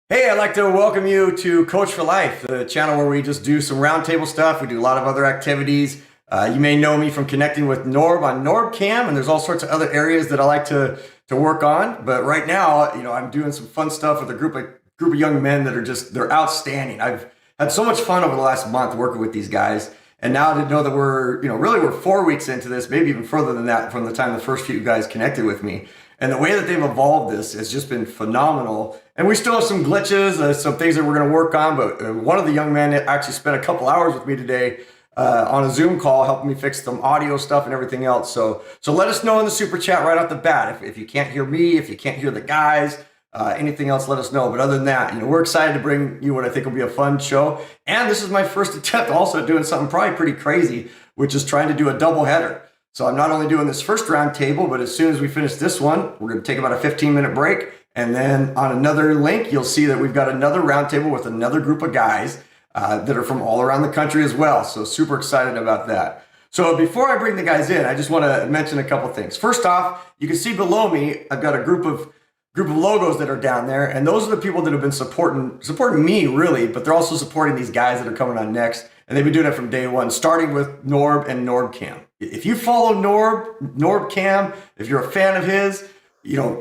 Hey, I'd like to welcome you to Coach for Life, the channel where we just do some roundtable stuff. We do a lot of other activities. You may know me from connecting with Norb on Norbcam, and there's all sorts of other areas that I like to work on. But right now, I'm doing some fun stuff with a group of young men that are they're outstanding. I've had so much fun over the last month working with these guys, and now to know that we're 4 weeks into this, maybe even further than that, from the time the first few guys connected with me. And the way that they've evolved this has just been phenomenal. And we still have some glitches, some things that we're going to work on. But one of the young men actually spent a couple hours with me today on a Zoom call, helping me fix some audio stuff and everything else. So let us know in the super chat right off the bat if you can't hear me, if you can't hear the guys, anything else, let us know. But other than that, we're excited to bring you what I think will be a fun show. And this is my first attempt also at doing something probably pretty crazy, which is trying to do a double header. So I'm not only doing this first round table, but as soon as we finish this one, we're going to take about a 15-minute break. And then on another link, you'll see that we've got another round table with another group of guys that are from all around the country as well. So super excited about that. So before I bring the guys in, I just want to mention a couple things. First off, you can see below me, I've got a group of logos that are down there. And those are the people that have been supporting me, really, but they're also supporting these guys that are coming on next. And they've been doing it from day one, starting with Norb and Norbcam. If you follow Norbcam, if you're a fan of his,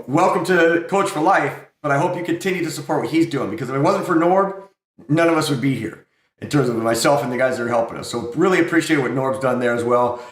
welcome to Coach for Life. But I hope you continue to support what he's doing, because if it wasn't for Norb, none of us would be here in terms of myself and the guys that are helping us. So really appreciate what Norb's done there as well.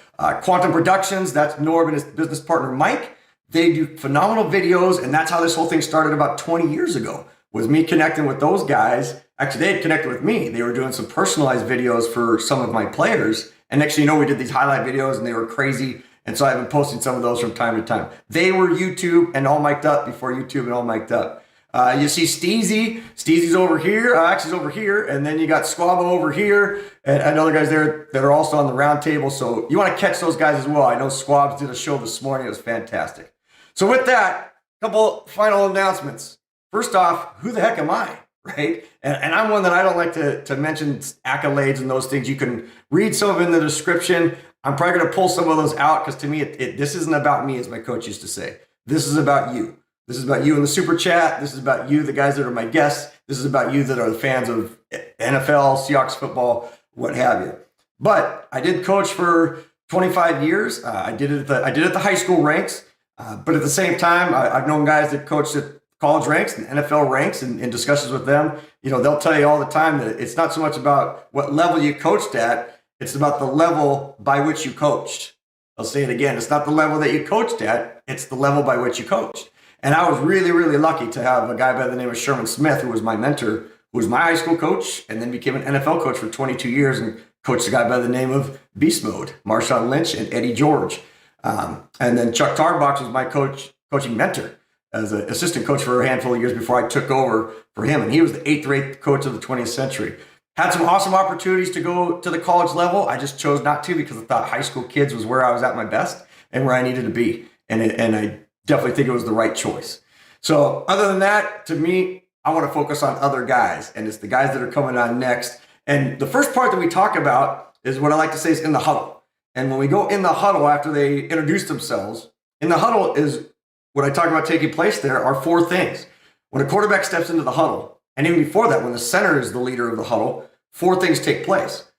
Quantum Productions, that's Norb and his business partner, Mike. They do phenomenal videos, and that's how this whole thing started about 20 years ago, was me connecting with those guys. Actually, they had connected with me. They were doing some personalized videos for some of my players. And next thing you know, we did these highlight videos, and they were crazy. And so I've been posting some of those from time to time. They were YouTube and all mic'd up before YouTube and all mic'd up. You see Steezy. Steezy's over here. Actually, he's over here. And then you got Squabble over here. And other guys there that are also on the round table. So you want to catch those guys as well. I know Squabs did a show this morning. It was fantastic. So with that, a couple final announcements. First off, who the heck am I? Right? And I'm one that I don't like to mention accolades and those things. You can read some of it in the description. I'm probably going to pull some of those out, because to me, this isn't about me, as my coach used to say. This is about you. This is about you in the super chat. This is about you, the guys that are my guests. This is about you that are the fans of NFL, Seahawks football, what have you. But I did coach for 25 years. I did it at the high school ranks. But at the same time, I've known guys that coached at college ranks and NFL ranks, and in discussions with them, they'll tell you all the time that it's not so much about what level you coached at, it's about the level by which you coached. I'll say it again. It's not the level that you coached at, it's the level by which you coached. And I was really, really lucky to have a guy by the name of Sherman Smith, who was my mentor, who was my high school coach, and then became an NFL coach for 22 years and coached a guy by the name of Beast Mode, Marshawn Lynch and Eddie George. And then Chuck Tarbox was my coaching mentor as an assistant coach for a handful of years before I took over for him. And he was the 8th rate coach of the 20th century. Had some awesome opportunities to go to the college level. I just chose not to, because I thought high school kids was where I was at my best and where I needed to be. And I definitely think it was the right choice. So other than that, to me, I want to focus on other guys. And it's the guys that are coming on next. And the first part that we talk about is what I like to say is in the huddle. And when we go in the huddle after they introduce themselves, in the huddle is what I talk about taking place. There are 4 things. When a quarterback steps into the huddle, and even before that, when the center is the leader of the huddle, 4 things take place.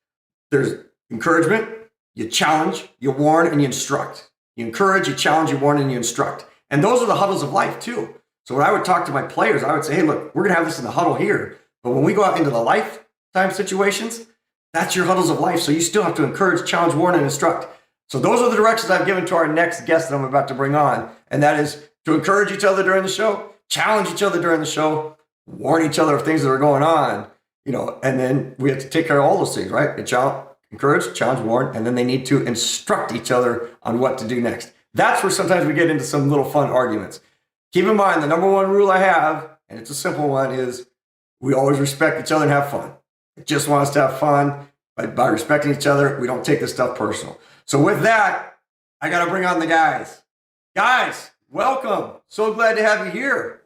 There's encouragement, you challenge, you warn, and you instruct. You encourage, you challenge, you warn, and you instruct. And those are the huddles of life too. So when I would talk to my players, I would say, hey, look, we're going to have this in the huddle here. But when we go out into the lifetime situations, that's your huddles of life. So you still have to encourage, challenge, warn, and instruct. So those are the directions I've given to our next guest that I'm about to bring on. And that is to encourage each other during the show, challenge each other during the show, warn each other of things that are going on, and then we have to take care of all those things, right? Encourage, challenge, warn, and then they need to instruct each other on what to do next. That's where sometimes we get into some little fun arguments. Keep in mind, the number one rule I have, and it's a simple one, is we always respect each other and have fun. I just want us to have fun. By respecting each other, we don't take this stuff personal. So with that, I got to bring on the guys. Guys, welcome. So glad to have you here.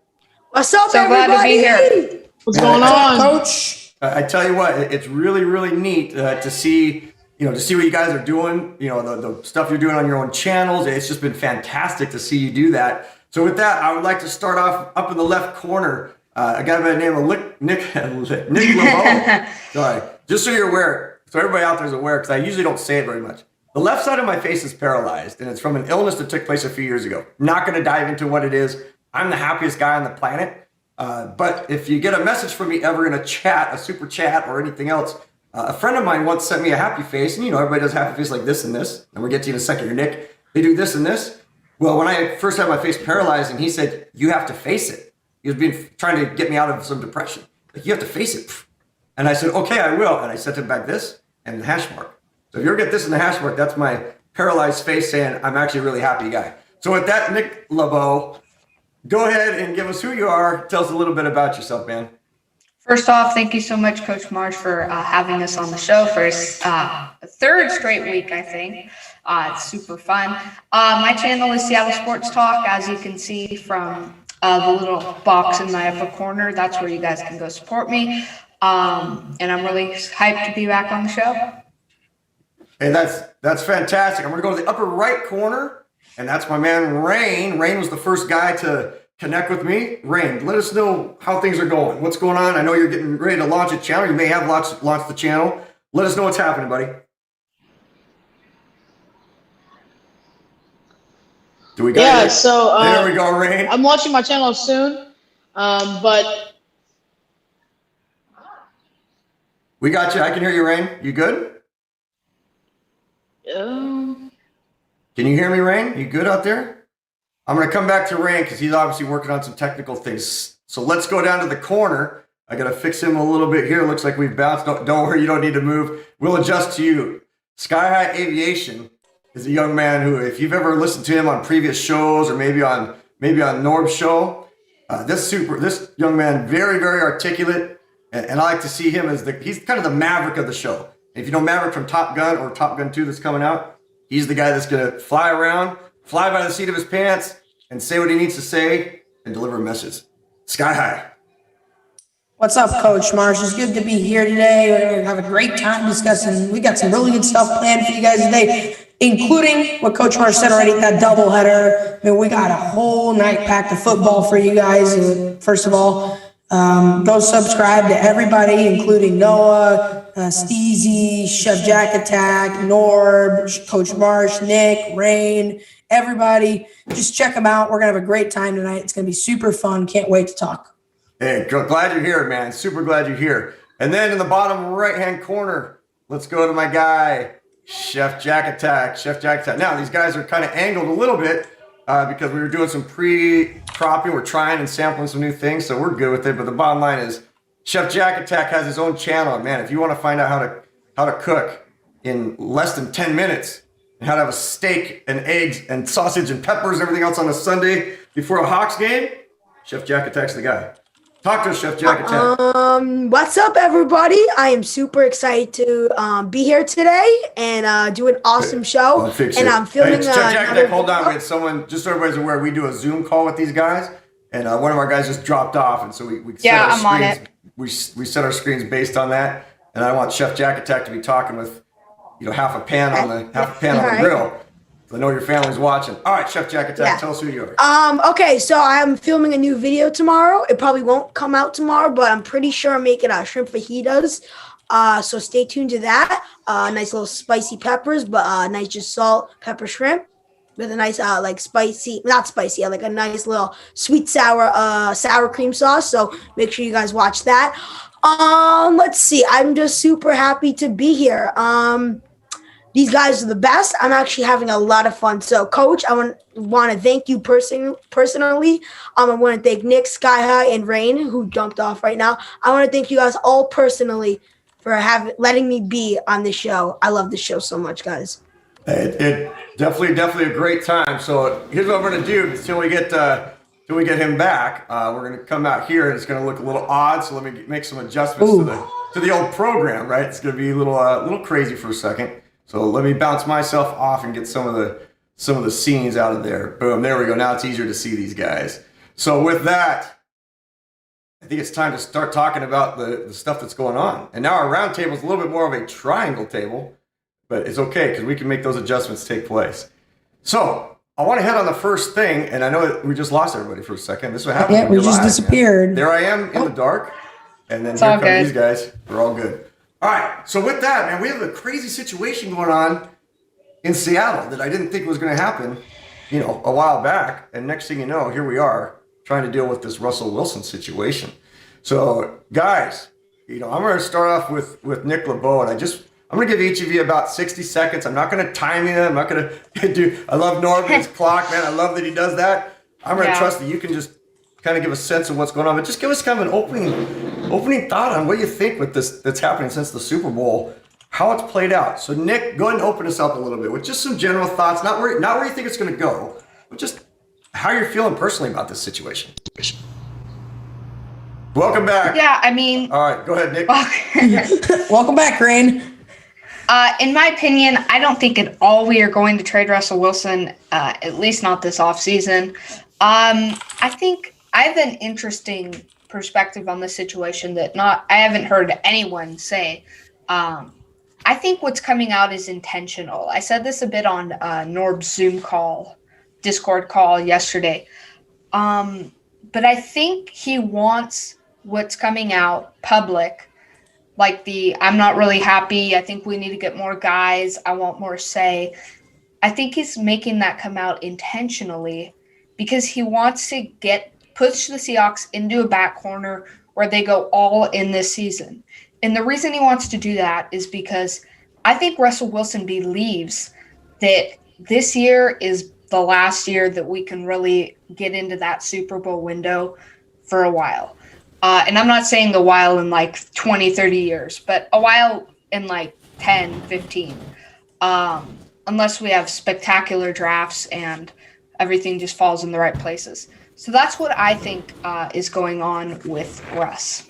What's up, so everybody? glad to be here. What's going on, Coach? I tell you what, it's really, really neat to see, to see what you guys are doing, the stuff you're doing on your own channels. It's just been fantastic to see you do that. So with that, I would like to start off up in the left corner. a guy by the name of Nick Lebeau. Sorry, just so you're aware, so everybody out there is aware, because I usually don't say it very much. The left side of my face is paralyzed, and it's from an illness that took place a few years ago. Not going to dive into what it is. I'm the happiest guy on the planet. But if you get a message from me ever in a chat, a super chat, or anything else, a friend of mine once sent me a happy face, and everybody does happy face like this and this, and we'll get to you in a second here, Nick. They do this and this. Well, when I first had my face paralyzed, and he said, you have to face it. He was trying to get me out of some depression. Like, you have to face it. And I said, okay, I will. And I sent him back this and the hash mark. So if you ever get this in the hash mark, that's my paralyzed face saying I'm actually a really happy guy. So with that, Nick Lebeau, go ahead and give us who you are. Tell us a little bit about yourself, man. First off, thank you so much, Coach Marsh, for having us on the show for a third straight week, I think. It's super fun. My channel is Seattle Sports Talk, as you can see from the little box in my upper corner. That's where you guys can go support me. And I'm really hyped to be back on the show. Hey, that's fantastic. I'm going to go to the upper right corner, and that's my man, Rain. Rain was the first guy to connect with me. Rain, let us know how things are going. What's going on? I know you're getting ready to launch a channel. You may have launched the channel. Let us know what's happening, buddy. Do we got it? So there we go, Rain. I'm launching my channel soon, but we got you. I can hear you, Rain. You good? Can you hear me, Rain? You good out there? I'm going to come back to Rain because he's obviously working on some technical things. So let's go down to the corner. I got to fix him a little bit here. Looks like we've bounced. Don't worry. You don't need to move. We'll adjust to you. Sky High Aviation is a young man who, if you've ever listened to him on previous shows or maybe on Norb's show, this young man, very, very articulate. And I like to see him as he's kind of the maverick of the show. If you know Maverick from Top Gun or Top Gun 2 that's coming out, he's the guy that's going to fly around, fly by the seat of his pants, and say what he needs to say and deliver a message. Sky High. What's up, Coach Marsh? It's good to be here today. We're going to have a great time discussing. We got some really good stuff planned for you guys today, including what Coach Marsh said already, that doubleheader. I mean, we got a whole night packed of football for you guys. First of all, go subscribe to everybody, including Noah, Steezy, Chef Jack Attack, Norb, Coach Marsh, Nick, Rain, everybody. Just check them out. We're going to have a great time tonight. It's going to be super fun. Can't wait to talk. Hey, glad you're here, man. Super glad you're here. And then in the bottom right-hand corner, let's go to my guy, Chef Jack Attack. Chef Jack Attack. Now, these guys are kind of angled a little bit because we were doing some pre-cropping. We're trying and sampling some new things, so we're good with it. But the bottom line is Chef Jack Attack has his own channel. And man, if you want to find out how to cook in less than 10 minutes and how to have a steak and eggs and sausage and peppers and everything else on a Sunday before a Hawks game, Chef Jack Attack's the guy. Talk to us, Chef Jack Attack. What's up, everybody? I am super excited to be here today and do an awesome show. I'm filming. Hey, Chef Jack Attack, hold on. We had someone, just so everybody's aware, we do a Zoom call with these guys, and one of our guys just dropped off, and so we set our screens. On it. We set our screens based on that, and I want Chef Jack Attack to be talking with, half a pan on the grill. I know your family's watching. All right, Chef Jack Attack, tell us who you are. Okay, so I'm filming a new video tomorrow. It probably won't come out tomorrow, but I'm pretty sure I'm making shrimp fajitas. So stay tuned to that. Nice little spicy peppers, but nice just salt, pepper, shrimp with a nice spicy, not spicy, like a nice little sweet sour cream sauce. So make sure you guys watch that. Let's see. I'm just super happy to be here. These guys are the best. I'm actually having a lot of fun. So, Coach, I want to thank you personally. I want to thank Nick, Sky High, and Rain, who jumped off right now. I want to thank you guys all personally for letting me be on this show. I love this show so much, guys. It definitely a great time. So here's what we're gonna do until we get him back. We're gonna come out here, and it's gonna look a little odd. So let me make some adjustments to the old program. Right, it's gonna be a little crazy for a second. So let me bounce myself off and get some of the scenes out of there. Boom, there we go. Now it's easier to see these guys. So with that, I think it's time to start talking about the stuff that's going on. And now our round table is a little bit more of a triangle table, but it's okay because we can make those adjustments take place. So I want to hit on the first thing, and I know we just lost everybody for a second. This is what happens. Yeah, when we you're just live, disappeared. man. There I am in the dark, and then It's here all come good. these guys. We're all good. All right, so with that, man, we have a crazy situation going on in Seattle that I didn't think was going to happen, a while back. And next thing you know, here we are trying to deal with this Russell Wilson situation. So, guys, I'm going to start off with Nick Lebeau, and I'm going to give each of you about 60 seconds. I'm not going to time you. I'm not going to do. I love Norb's clock, man. I love that he does that. I'm going to trust that you can just kind of give a sense of what's going on, but just give us kind of an opening thought on what you think with this that's happening since the Super Bowl, how it's played out. So Nick, go ahead and open us up a little bit with just some general thoughts, not where you think it's going to go, but just how you're feeling personally about this situation. Welcome back. Yeah, I mean, All right, go ahead, Nick. Welcome back, Rain. in my opinion, I don't think at all we are going to trade Russell Wilson, at least not this offseason. I think I have an interesting perspective on this situation that I haven't heard anyone say. I think what's coming out is intentional. I said this a bit on Norb's Zoom call, Discord call yesterday. But I think he wants what's coming out public, like I'm not really happy. I think we need to get more guys. I want more say. I think he's making that come out intentionally because he wants to push the Seahawks into a back corner where they go all in this season. And the reason he wants to do that is because I think Russell Wilson believes that this year is the last year that we can really get into that Super Bowl window for a while. And I'm not saying a while in like 20, 30 years, but a while in like 10, 15. Unless we have spectacular drafts and everything just falls in the right places. So that's what I think is going on with Russ.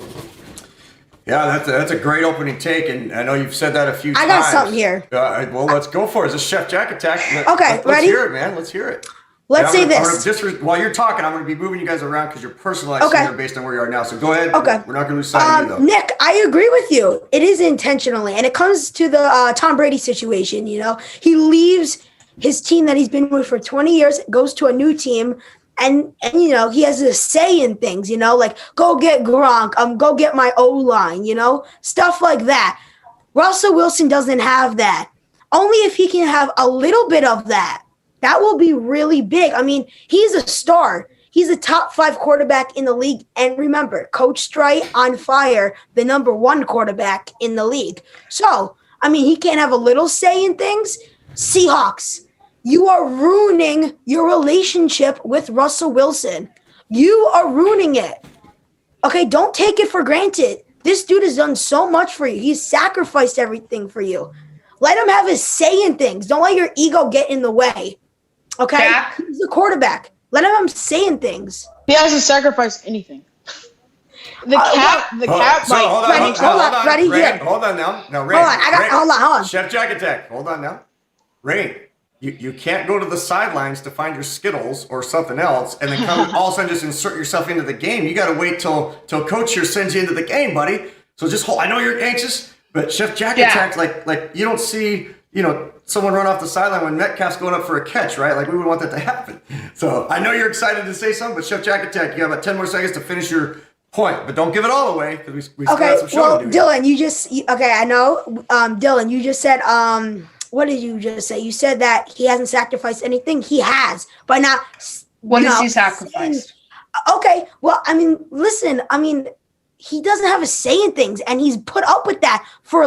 Yeah, that's a great opening take, and I know you've said that a few times. I got something here. Well, let's go for it. It's a Chef Jack attack. Okay, let's ready? hear it, man. Let's hear it. Let's say this. While you're talking, I'm going to be moving you guys around because you're personalized Okay. here based on where you are now. So go ahead. Okay. We're not going to lose sight of you, though. Nick, I agree with you. It is intentionally, and it comes to the Tom Brady situation. He leaves his team that he's been with for 20 years, goes to a new team, and he has a say in things. Like go get Gronk, go get my O-line. Stuff like that. Russell Wilson doesn't have that. Only if he can have a little bit of that. That will be really big. I mean, he's a star. He's a top 5 quarterback in the league. And remember, Coach Strite on fire, the number 1 quarterback in the league. So, I mean, he can't have a little say in things. Seahawks, you are ruining your relationship with Russell Wilson. You are ruining it. Okay, don't take it for granted. This dude has done so much for you. He's sacrificed everything for you. Let him have his say in things. Don't let your ego get in the way. Okay? Jack? He's a quarterback. Let him have say in things. He hasn't sacrificed anything. The cap, Hold on. Ready? Rain, Here. hold on now. Now, Rain. Hold on. Chef Jack attack. Hold on now. Rain, you can't go to the sidelines to find your Skittles or something else and then come all of a sudden just insert yourself into the game. You got to wait till Coach here sends you into the game, buddy. So just hold. I know you're anxious, but Chef Jack attack, like you don't see, someone run off the sideline when Metcalf's going up for a catch, right? Like we would want that to happen. So I know you're excited to say something, but Chef Jack attack, you have about 10 more seconds to finish your point, but don't give it all away because we still have some show to do. Dylan, I know. Dylan, you just said, what did you just say? You said that he hasn't sacrificed anything. He has, but not. What has he sacrificed? Okay, well, I mean, listen, he doesn't have a say in things, and he's put up with that for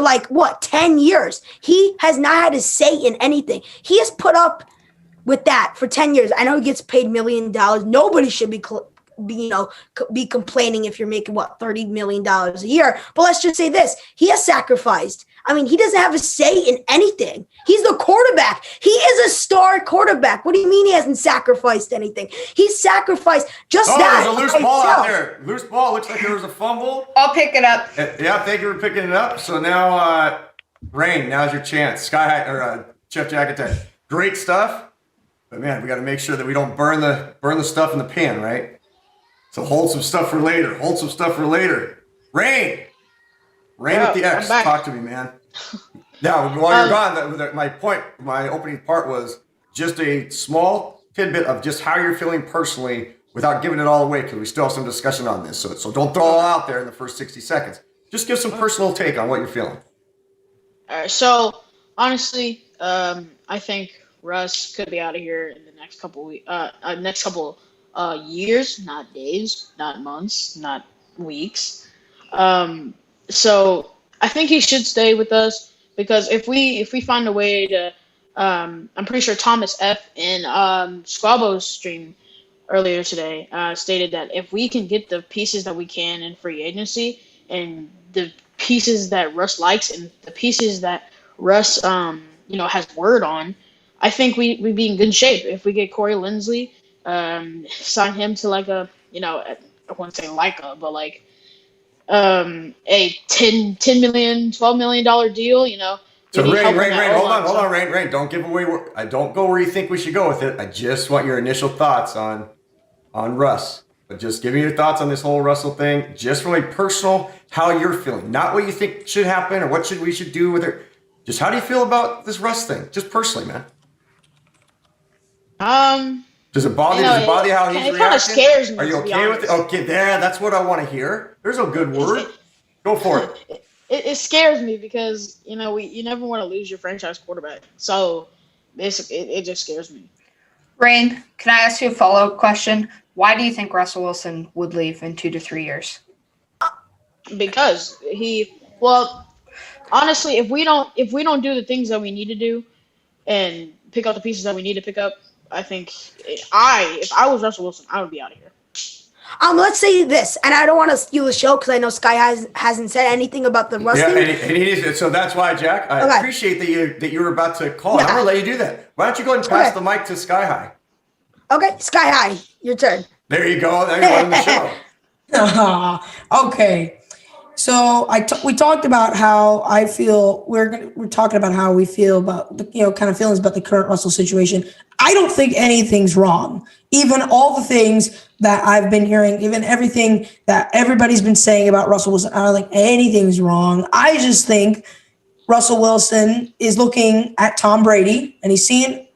10 years. He has not had a say in anything. He has put up with that for 10 years. I know he gets paid $1 million. Nobody should be complaining if you're making $30 million a year. But let's just say this: he has sacrificed. He doesn't have a say in anything. He's the quarterback. He is a star quarterback. What do you mean he hasn't sacrificed anything? He's sacrificed just that. There's a loose ball out there. Loose ball. Looks like there was a fumble. I'll pick it up. Yeah, thank you for picking it up. So now, Rain, now's your chance. Chef Jack attack. Great stuff. But man, we got to make sure that we don't burn the stuff in the pan, right? So hold some stuff for later. Rain with the X. Talk to me, man. Now, while you're gone, my opening part was just a small tidbit of just how you're feeling personally without giving it all away, because we still have some discussion on this. So don't throw it all out there in the first 60 seconds. Just give some personal take on what you're feeling. All right. So honestly, I think Russ could be out of here in the next couple years, not days, not months, not weeks. So I think he should stay with us, because if we find a way to, I'm pretty sure Thomas F. in Squabo's stream earlier today stated that if we can get the pieces that we can in free agency, and the pieces that Russ likes, and the pieces that Russ has word on, I think we'd be in good shape. If we get Corey Linsley, sign him to like a, I wouldn't say like a, but like a $10 million, $12 million deal, So we'd be Rain, helping that hold O-line. on, Rain. Don't give away. I don't go where you think we should go with it. I just want your initial thoughts on Russ. But just give me your thoughts on this whole Russell thing, just from a personal, how you're feeling, not what you think should happen or what we should do with it. Just how do you feel about this Russ thing, just personally, man? Does it bother you? Does it bother you how he's reacting? It kind of scares me. Are you okay with it? Okay, that's what I want to hear. There's a good word. Go for it. It scares me because you never want to lose your franchise quarterback. So basically, it just scares me. Rain, can I ask you a follow-up question? Why do you think Russell Wilson would leave in 2 to 3 years? Because honestly, if we don't do the things that we need to do and pick up the pieces that we need to pick up, I think if I was Russell Wilson, I would be out of here. Let's say this, and I don't want to steal the show because I know Sky hasn't said anything about the Russ thing. And he needs it. So that's why, Jack, I appreciate that you were about to call. Yeah. I'm gonna let you do that. Why don't you go ahead and pass the mic to Sky High? Okay, Sky High, your turn. There you go. There you are on the show. Okay. So we talked about how I feel. We're talking about how we feel about kind of feelings about the current Russell situation. I don't think anything's wrong. Even all the things that I've been hearing, even everything that everybody's been saying about Russell Wilson, I don't think anything's wrong. I just think Russell Wilson is looking at Tom Brady, and he's seeing,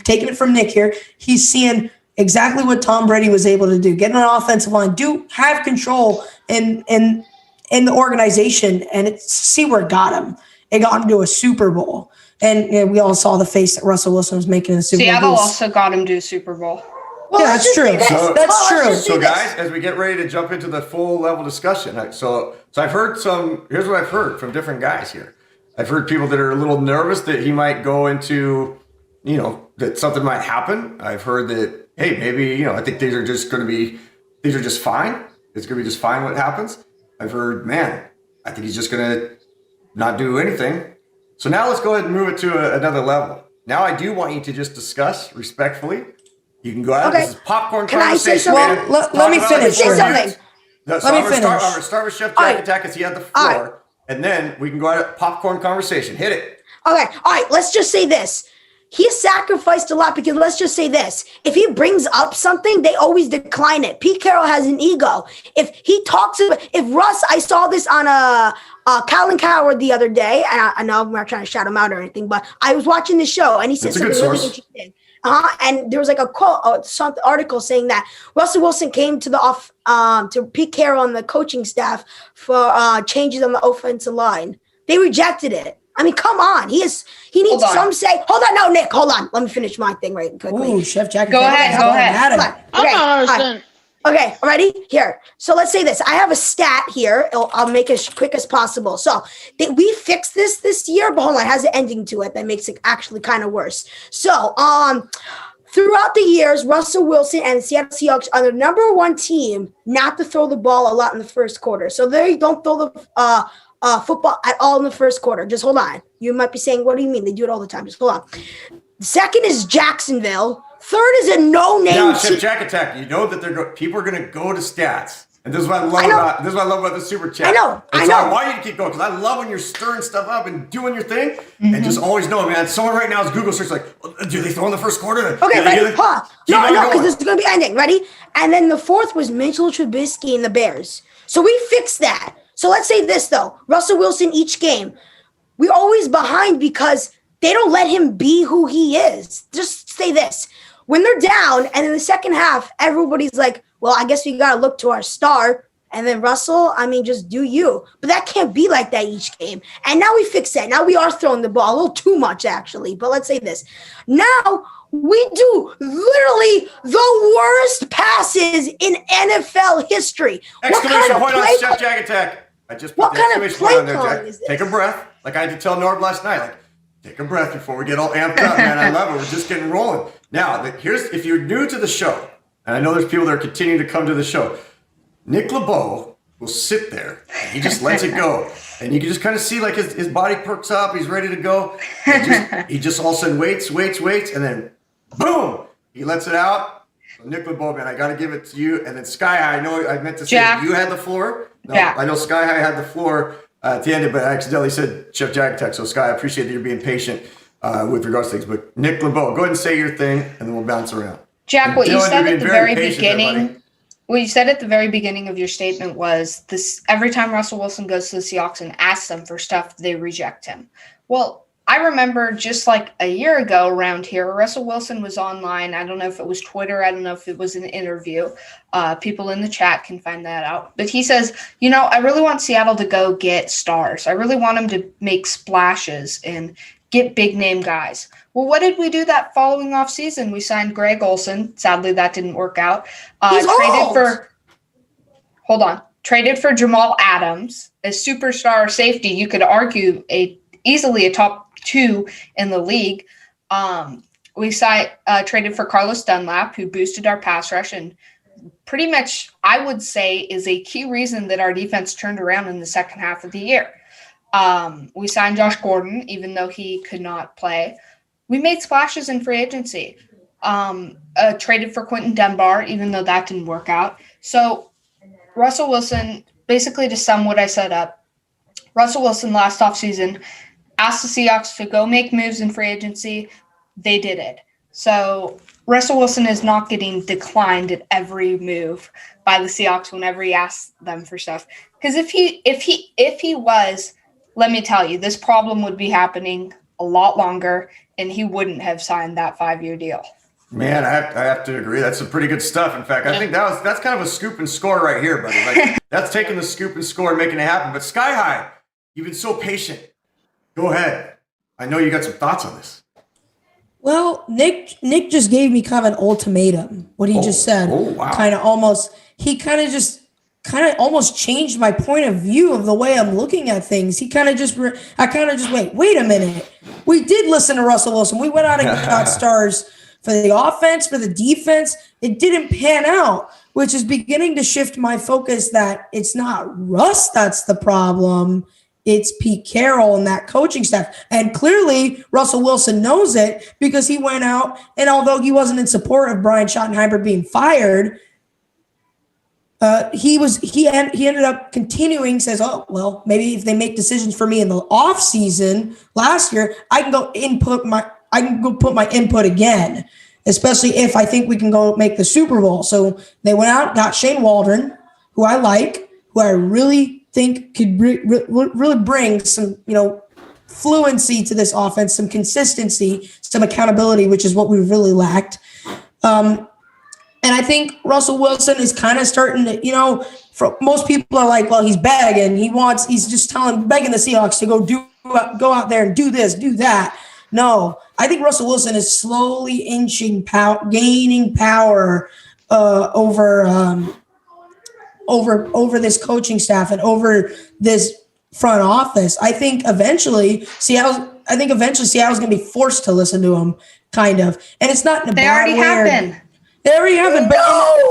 taking it from Nick here, he's seeing exactly what Tom Brady was able to do. Get an offensive line, have control in the organization, and see where it got him. It got him to a Super Bowl. And we all saw the face that Russell Wilson was making in the Super Bowl. Seattle also got him to a Super Bowl. Well, yeah, that's true. That's true. So guys, as we get ready to jump into the full level discussion, so I've heard here's what I've heard from different guys here. I've heard people that are a little nervous that he might go into, that something might happen. I've heard that, hey, maybe, I think these are just fine. It's going to be just fine what happens. I've heard, man, I think he's just going to not do anything. So now let's go ahead and move it to another level. Now I do want you to just discuss respectfully. You can go out. Okay. This is popcorn Can I say conversation. something? Well, let me finish. Say something. I'm going to start with Chef Jack Attack because he had the floor. And then we can go at popcorn conversation. Hit it. Okay. All right. Let's just say this. He sacrificed a lot, because let's just say this. If he brings up something, they always decline it. Pete Carroll has an ego. If he talks about, if Russ, I saw this on Colin Coward the other day, and I know I'm not trying to shout him out or anything, but I was watching the show and he said something really interesting. And there was like a quote, some article saying that Russell Wilson came to to Pete Carroll and the coaching staff for changes on the offensive line. They rejected it. I mean, come on. He needs some say. Hold on, no, Nick. Hold on. Let me finish my thing right quickly. Ooh, Chef Jack. Go ahead. I'm not understanding. Okay, ready? Here. So let's say this. I have a stat here. I'll make it as quick as possible. So we fixed this year, but hold on, it has an ending to it that makes it actually kind of worse. So throughout the years, Russell Wilson and the Seattle Seahawks are the number one team not to throw the ball a lot in the first quarter. So they don't throw the football at all in the first quarter. Just hold on. You might be saying, what do you mean? They do it all the time. Just hold on. Second is Jacksonville. Third is a no-name Now, team. Chef Jack Attack, you know that people are going to go to stats. And this is what I love about the super chat. I know. I want you to keep going, because I love when you're stirring stuff up and doing your thing. And just always know, man, someone right now is Google search like, do they throw in the first quarter? Okay, ready? No, because this is going to be ending. Ready? And then the fourth was Mitchell Trubisky and the Bears. So we fixed that. So let's say this, though. Russell Wilson, each game, we're always behind because they don't let him be who he is. Just say this. when they're down and in the second half, everybody's like, well, I guess we got to look to our star. And then Russell, I mean, just do you. But that can't be like that each game. And now we fix that. Now we are throwing the ball a little too much, actually. But let's say this. Now we do literally the worst passes in NFL history. Exclamation point on Chef Jag Attack. I just put the exclamation point on there, Jack. Take a breath. Like I had to tell Norb last night. Like, take a breath before we get all amped up, man. I love it. We're just getting rolling. Now, here's if you're new to the show, and I know there's people that are continuing to come to the show, Nick Lebeau will sit there. And he just lets it go. And you can just kind of see like his body perks up. He's ready to go. He just all of a sudden waits. And then boom, he lets it out. So Nick Lebeau, man, I got to give it to you. And then Sky High, I know I meant to say you had the floor. No, I know Sky High had the floor at the end, but I accidentally said Chef Jag Attack. So Sky, I appreciate that you're being patient with regards to things. But Nick Lebeau, go ahead and say your thing, and then we'll bounce around. Jack, what you said at the very beginning. What you said at the very beginning of your statement was this: every time Russell Wilson goes to the Seahawks and asks them for stuff, they reject him. Well, I remember just like a year ago around here, Russell Wilson was online. I don't know if it was Twitter. I don't know if it was an interview. People in the chat can find that out. But he says, I really want Seattle to go get stars. I really want them to make splashes and get big name guys. Well, what did we do that following off season? We signed Greg Olsen. Sadly, that didn't work out. Traded for Jamal Adams, a superstar safety. You could argue easily a top 2 in the league. We traded for Carlos Dunlap, who boosted our pass rush and pretty much, I would say, is a key reason that our defense turned around in the second half of the year. We signed Josh Gordon, even though he could not play. We made splashes in free agency. Traded for Quentin Dunbar, even though that didn't work out. So Russell Wilson, basically to sum what I set up, Russell Wilson last offseason asked the Seahawks to go make moves in free agency. They did it. So Russell Wilson is not getting declined at every move by the Seahawks whenever he asks them for stuff. Because if he was, let me tell you, this problem would be happening a lot longer, and he wouldn't have signed that 5-year deal. Man, I have to agree. That's some pretty good stuff. In fact, I think that's kind of a scoop and score right here, buddy. Like that's taking the scoop and score and making it happen. But Sky High, you've been so patient. Go ahead. I know you got some thoughts on this. Well, Nick just gave me kind of an ultimatum. What he just said, wow. He kind of almost changed my point of view of the way I'm looking at things. I kind of just wait a minute. We did listen to Russell Wilson. We went out and got stars for the offense, for the defense. It didn't pan out, which is beginning to shift my focus that it's not Russ that's the problem. It's Pete Carroll and that coaching staff. And clearly Russell Wilson knows it because he went out, and although he wasn't in support of Brian Schottenheimer being fired, he ended up continuing, says, oh, well, maybe if they make decisions for me in the off season last year, I can go put my input again, especially if I think we can go make the Super Bowl. So they went out, got Shane Waldron, who I like, who I really think could really bring some, fluency to this offense, some consistency, some accountability, which is what we really lacked. And I think Russell Wilson is kind of starting to, most people are like, well, he's begging. He's just begging the Seahawks to go out there and do this, do that. No, I think Russell Wilson is slowly gaining power over this coaching staff and over this front office. I think eventually Seattle's going to be forced to listen to him, kind of. And it's not in a bad way. They already happened, but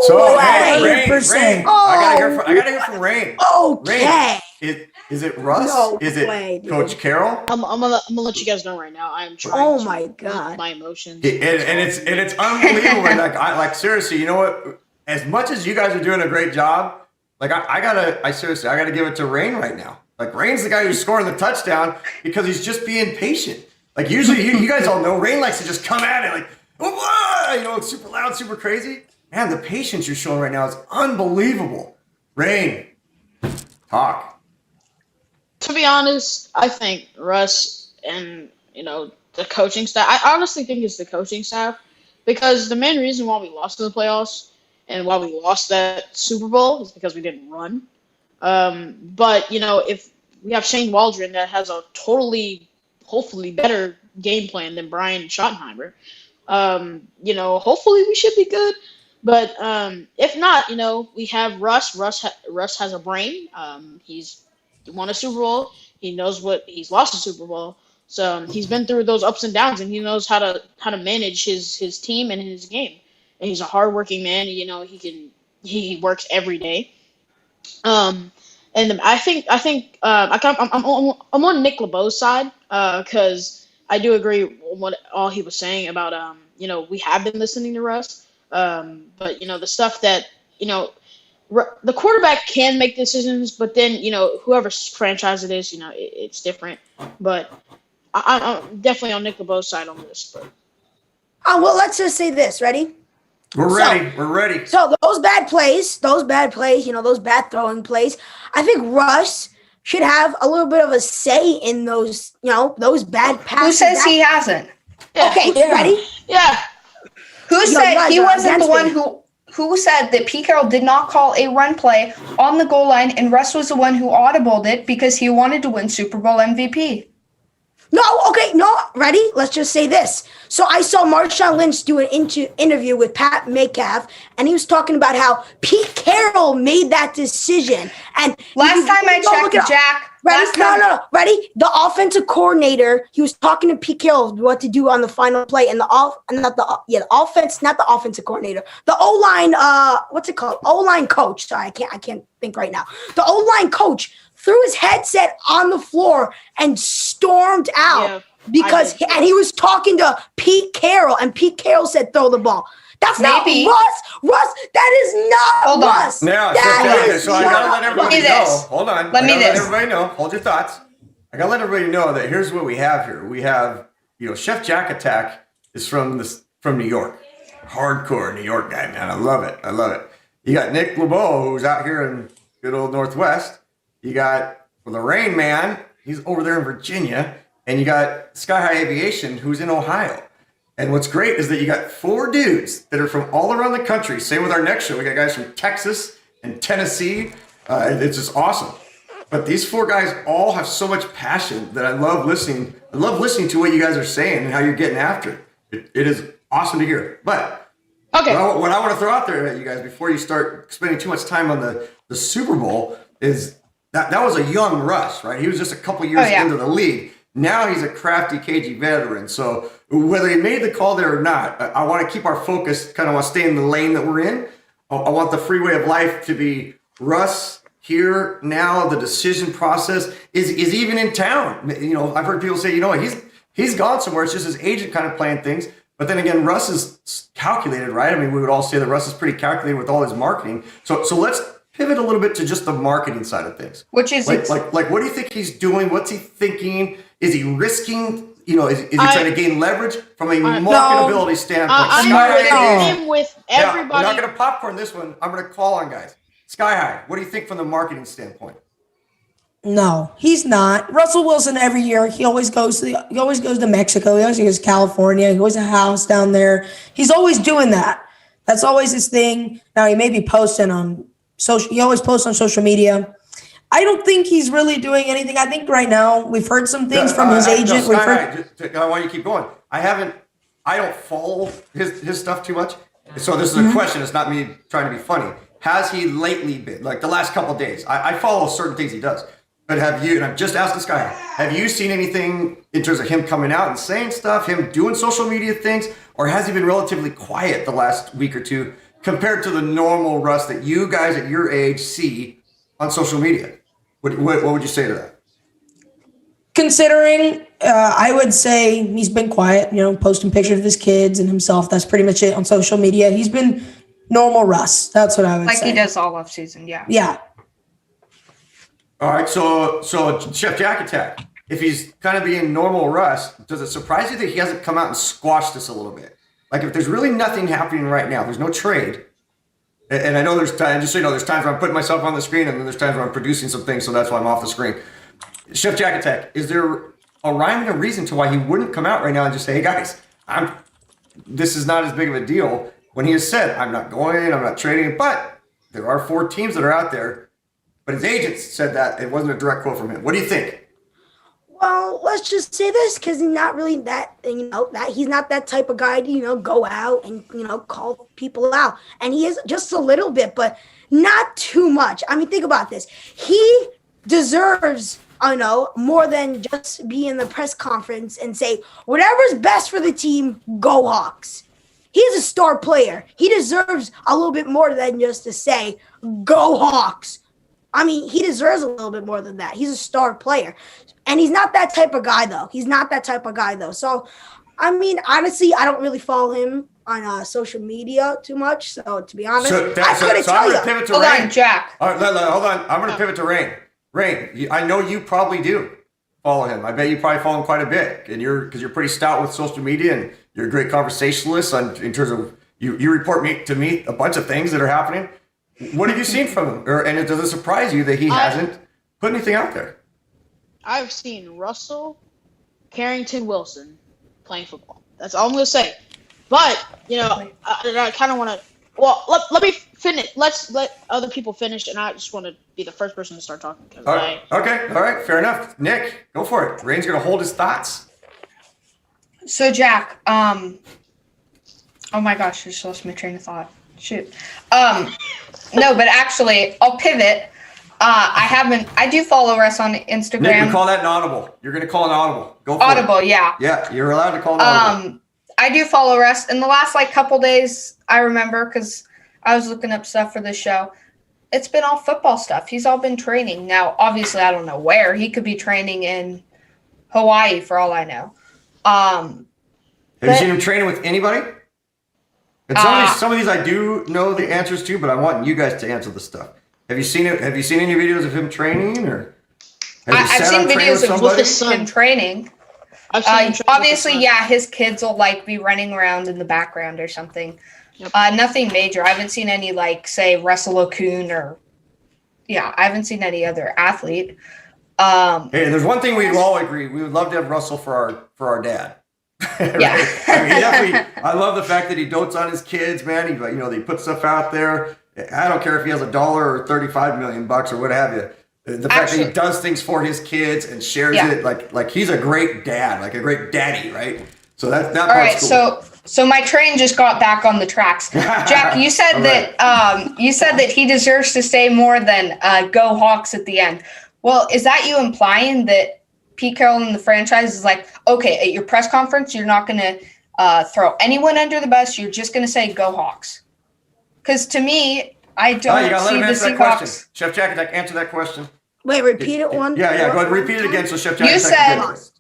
so Rain. I gotta hear from Rain. Okay. Rain, is it Russ? No is it way, dude. Coach Carroll? I'm gonna let you guys know right now. I'm trying. Oh my God. My emotions. And it's unbelievable. Seriously, you know what? As much as you guys are doing a great job, I gotta give it to Rain right now. Like Rain's the guy who's scoring the touchdown because he's just being patient. Like usually you guys all know Rain likes to just come at it like, it's super loud, super crazy. Man, the patience you're showing right now is unbelievable. Rain, talk. To be honest, I think Russ and the coaching staff. I honestly think it's the coaching staff because the main reason why we lost in the playoffs and why we lost that Super Bowl is because we didn't run. But if we have Shane Waldron that has a totally, hopefully better game plan than Brian Schottenheimer, hopefully we should be good. But if not, we have Russ. Russ has a brain. He's won a Super Bowl. He knows he's lost a Super Bowl. So he's been through those ups and downs, and he knows how to manage his team and his game. And he's a hardworking man. He works every day. And I think I'm on Nick Lebeau's side because I do agree with what all he was saying about we have been listening to Russ, but the stuff that the quarterback can make decisions, but then whoever franchise it is, it's different. But I'm definitely on Nick Lebeau's side on this. But well, let's just say this. Ready? We're ready. So those bad plays, those bad throwing plays, I think Russ should have a little bit of a say in those, those bad passes. Who says he hasn't? Okay, ready? Yeah. Who said he wasn't the one who said that Pete Carroll did not call a run play on the goal line and Russ was the one who audibled it because he wanted to win Super Bowl MVP? No, ready? Let's just say this. So I saw Marshawn Lynch do an interview with Pat Metcalf, and he was talking about how Pete Carroll made that decision. And last time I checked, Jack. Ready? No. Ready? The offensive coordinator, he was talking to Pete Carroll what to do on the final play, and the offense, not the offensive coordinator, the O-line, what's it called? O-line coach. Sorry, I can't think right now. The O-line coach threw his headset on the floor and stormed out because he was talking to Pete Carroll, and Pete Carroll said throw the ball. That's not Russ. Russ, that is not Russ. Now, so I gotta let everybody know. Hold on. Let everybody know. Hold your thoughts. I gotta let everybody know that here's what we have here. We have, Chef Jack Attack is from New York. Hardcore New York guy, man. I love it. You got Nick Lebeau, who's out here in good old Northwest. You got the Rain Man, he's over there in Virginia, and you got Sky High Aviation, who's in Ohio. And what's great is that you got 4 dudes that are from all around the country. Same with our next show. We got guys from Texas and Tennessee. It's just awesome. But these 4 guys all have so much passion that I love listening. I love listening to what you guys are saying and how you're getting after it. It is awesome to hear. But what I want to throw out there at you guys before you start spending too much time on the Super Bowl is that was a young Russ, right? He was just a couple years into the league. Now he's a crafty, cagey veteran. So whether he made the call there or not, I want to keep our focus, kind of want to stay in the lane that we're in. I want the freeway of life to be Russ here now. The decision process is even in town. I've heard people say, he's gone somewhere. It's just his agent kind of playing things. But then again, Russ is calculated, right? I mean, we would all say that Russ is pretty calculated with all his marketing. So let's pivot a little bit to just the marketing side of things. Which is like what do you think he's doing? What's he thinking? Is he risking? Is he trying to gain leverage from a marketability standpoint? I'm agreeing with everybody. We're not going to popcorn this one. I'm going to call on guys. Sky High, what do you think from the marketing standpoint? No, he's not. Russell Wilson every year, he always goes to Mexico. He always goes to California. He always has a house down there. He's always doing that. That's always his thing. Now he may be posting on social. He always posts on social media. I don't think he's really doing anything. I think right now we've heard some things from his agent. I want you to keep going. I don't follow his stuff too much. So this is a question. It's not me trying to be funny. Has he lately been, like the last couple of days? I follow certain things he does. But have you, and I'm just asking Sky, have you seen anything in terms of him coming out and saying stuff, him doing social media things, or has he been relatively quiet the last week or two compared to the normal Russ that you guys at your age see on social media? What would you say to that? Considering, I would say he's been quiet, posting pictures of his kids and himself. That's pretty much it on social media. He's been normal Russ. That's what I would say. Like he does all off season, yeah. Yeah. All right, so Chef Jack Attack, if he's kind of being normal Russ, does it surprise you that he hasn't come out and squashed this a little bit? Like if there's really nothing happening right now, there's no trade, and I know there's times, just so you know, there's times where I'm putting myself on the screen and then there's times where I'm producing some things, so that's why I'm off the screen. Chef Jack Attack, is there a rhyme and a reason to why he wouldn't come out right now and just say, hey guys, I'm this is not as big of a deal when he has said, I'm not going, I'm not trading, but there are 4 teams that are out there. But his agents said that. It wasn't a direct quote from him. What do you think? Well, let's just say this because he's not really that, that he's not that type of guy to, go out and, call people out. And he is just a little bit, but not too much. I mean, think about this. He deserves, more than just be in the press conference and say, whatever's best for the team, go Hawks. He's a star player. He deserves a little bit more than just to say, go Hawks. I mean, he deserves a little bit more than that. He's a star player. And he's not that type of guy, though. So, I mean, honestly, I don't really follow him on social media too much. So, to be honest, I couldn't tell you. Hold on, Jack. All right, hold on. I'm going to pivot to Rain. Rain, I know you probably do follow him. I bet you probably follow him quite a bit. And because you're pretty stout with social media and you're a great conversationalist in terms of you report to me a bunch of things that are happening. What have you seen from him? And does it surprise you that he hasn't put anything out there? I've seen Russell Carrington Wilson playing football. That's all I'm going to say. But, I kind of want to – well, let me finish. Let's let other people finish, and I just want to be the first person to start talking. Okay, all right, fair enough. Nick, go for it. Rain's going to hold his thoughts. So, Jack, oh my gosh, I just lost my train of thought. Shoot. No, but actually, I'll pivot. I do follow Russ on Instagram. Nick, we call that an audible. You're going to call an audible. Go for it. Audible, yeah. Yeah, you're allowed to call an audible. I do follow Russ. In the last, couple days, I remember, because I was looking up stuff for this show, it's been all football stuff. He's all been training. Now, obviously, I don't know where. He could be training in Hawaii, for all I know. Have you seen him training with anybody? And some of these I do know the answers to, but I want you guys to answer the stuff. Have you seen it? Have you seen any videos of him training, or I've seen videos of him training. Obviously, yeah, his kids will be running around in the background or something. Yep. Nothing major. I haven't seen any say Russell Okun or I haven't seen any other athlete. Hey, there's one thing we'd all agree: we would love to have Russell for our dad. Right? Yeah. I mean, I love the fact that he dotes on his kids, man. He puts stuff out there. I don't care if he has $1 or $35 million or what have you. The fact that he does things for his kids and shares it, like he's a great dad, like a great daddy, right? So that all right. Cool. So my train just got back on the tracks. Jack, you said that he deserves to say more than "Go Hawks" at the end. Well, is that you implying that Pete Carroll and the franchise is okay, at your press conference, you're not going to throw anyone under the bus. You're just going to say "Go Hawks"? Because to me, I don't see the Seahawks. Chef Jack, answer that question. Wait, repeat it one. Yeah. Go ahead, repeat it again. So Chef Jack.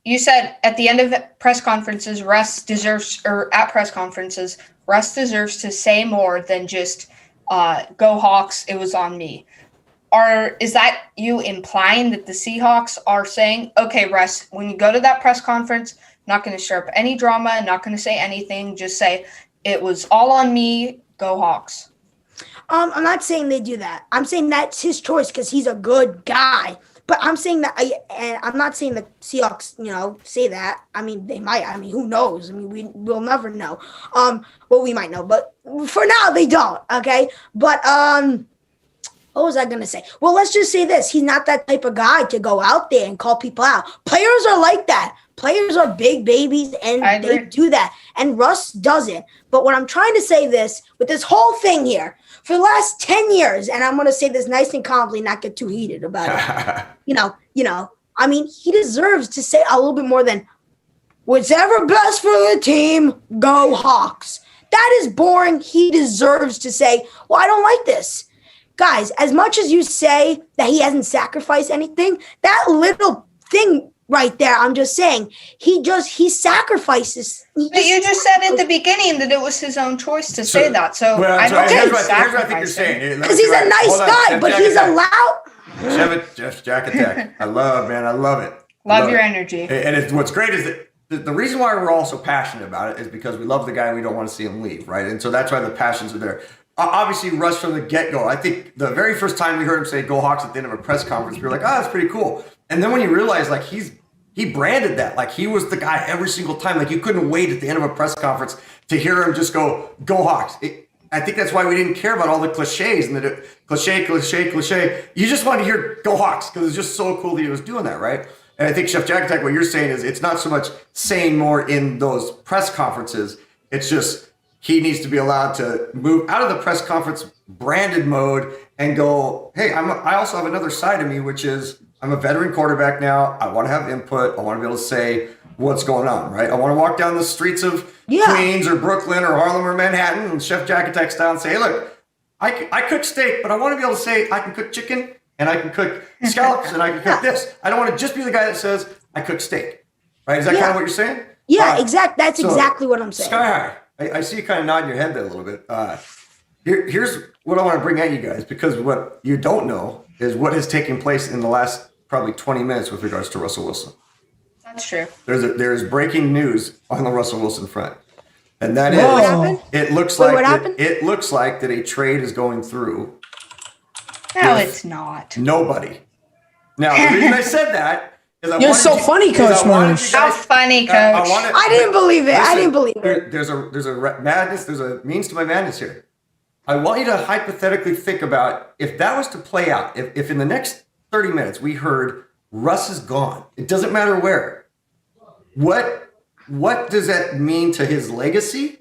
You said at the end of press conferences, Russ deserves to say more than just "Go Hawks." It was on me. Is that you implying that the Seahawks are saying, okay, Russ, when you go to that press conference, not going to stir up any drama, not going to say anything, just say it was all on me. Go Hawks. I'm not saying they do that. I'm saying that's his choice because he's a good guy. But I'm saying that, and I'm not saying the Seahawks, say that. I mean, they might. I mean, who knows? I mean, we'll never know. Well, we might know, but for now, they don't. Okay, but what was I going to say? Well, let's just say this. He's not that type of guy to go out there and call people out. Players are like that. Players are big babies, and they do that. And Russ doesn't. But what I'm trying to say with this whole thing here, for the last 10 years, and I'm going to say this nice and calmly, not get too heated about it. I mean, he deserves to say a little bit more than, whatever best for the team, go Hawks. That is boring. He deserves to say, well, I don't like this. Guys, as much as you say that he hasn't sacrificed anything, that little thing right there, I'm just saying, he sacrifices. But you just said at the beginning that it was his own choice to say that. So I don't here's what I think you're saying. Because he's a nice guy, but he's allowed. Chef Jack Attack. I love it. Love your energy. And what's great is that the reason why we're all so passionate about it is because we love the guy and we don't want to see him leave, right? And so that's why the passions are there. Obviously, Russ from the get-go, I think the very first time we heard him say "Go Hawks" at the end of a press conference, we were like, oh, that's pretty cool. And then when you realize, he branded that. He was the guy every single time. You couldn't wait at the end of a press conference to hear him just go Hawks. I think that's why we didn't care about all the cliches and the cliche. You just wanted to hear go Hawks because it's just so cool that he was doing that, right? And I think Chef Jack Attack, what you're saying is it's not so much saying more in those press conferences. It's just he needs to be allowed to move out of the press conference branded mode and go, hey, I also have another side of me, which is I'm a veteran quarterback now. I want to have input. I want to be able to say what's going on, right? I want to walk down the streets of Queens or Brooklyn or Harlem or Manhattan and Chef Jack Attack style and say, hey, look, I cook steak, but I want to be able to say I can cook chicken and I can cook scallops and I can cook this. I don't want to just be the guy that says I cook steak, right? Is that kind of what you're saying? Yeah, exactly. That's exactly what I'm saying. Sky High. I see you kind of nodding your head there a little bit. Here's what I want to bring at you guys, because what you don't know is what has taken place in the last probably 20 minutes with regards to Russell Wilson. That's true. There's breaking news on the Russell Wilson front, and that What happened? it looks Wait, like what happened? it looks like that a trade is going through. No, with it's not. Nobody. Now the reason I said that is You're so funny, Coach Marsh. How funny, Coach. I didn't believe it. I didn't believe it. There's a madness. There's a means to my madness here. I want you to hypothetically think about if that was to play out. If in the next 30 minutes we heard Russ is gone, it doesn't matter where. What does that mean to his legacy?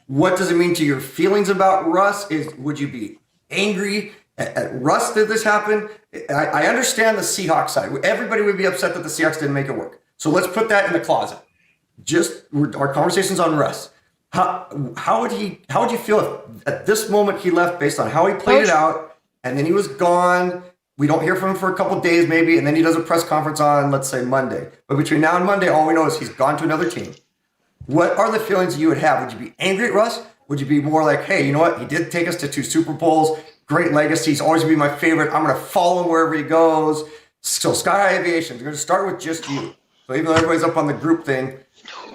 What does it mean to your feelings about Russ? Would you be angry at Russ that this happened? I understand the Seahawks side. Everybody would be upset that the Seahawks didn't make it work. So let's put that in the closet. Our conversation's on Russ. How would you feel if at this moment he left based on how he played it out, and then he was gone? We don't hear from him for a couple days maybe, and then he does a press conference on, let's say, Monday. But between now and Monday, all we know is he's gone to another team. What are the feelings you would have? Would you be angry at Russ? Would you be more like, hey, you know what? He did take us to 2 Super Bowls. Great legacy. He's always going to be my favorite. I'm going to follow him wherever he goes. So Sky High Aviation, we're going to start with just you. So even though everybody's up on the group thing,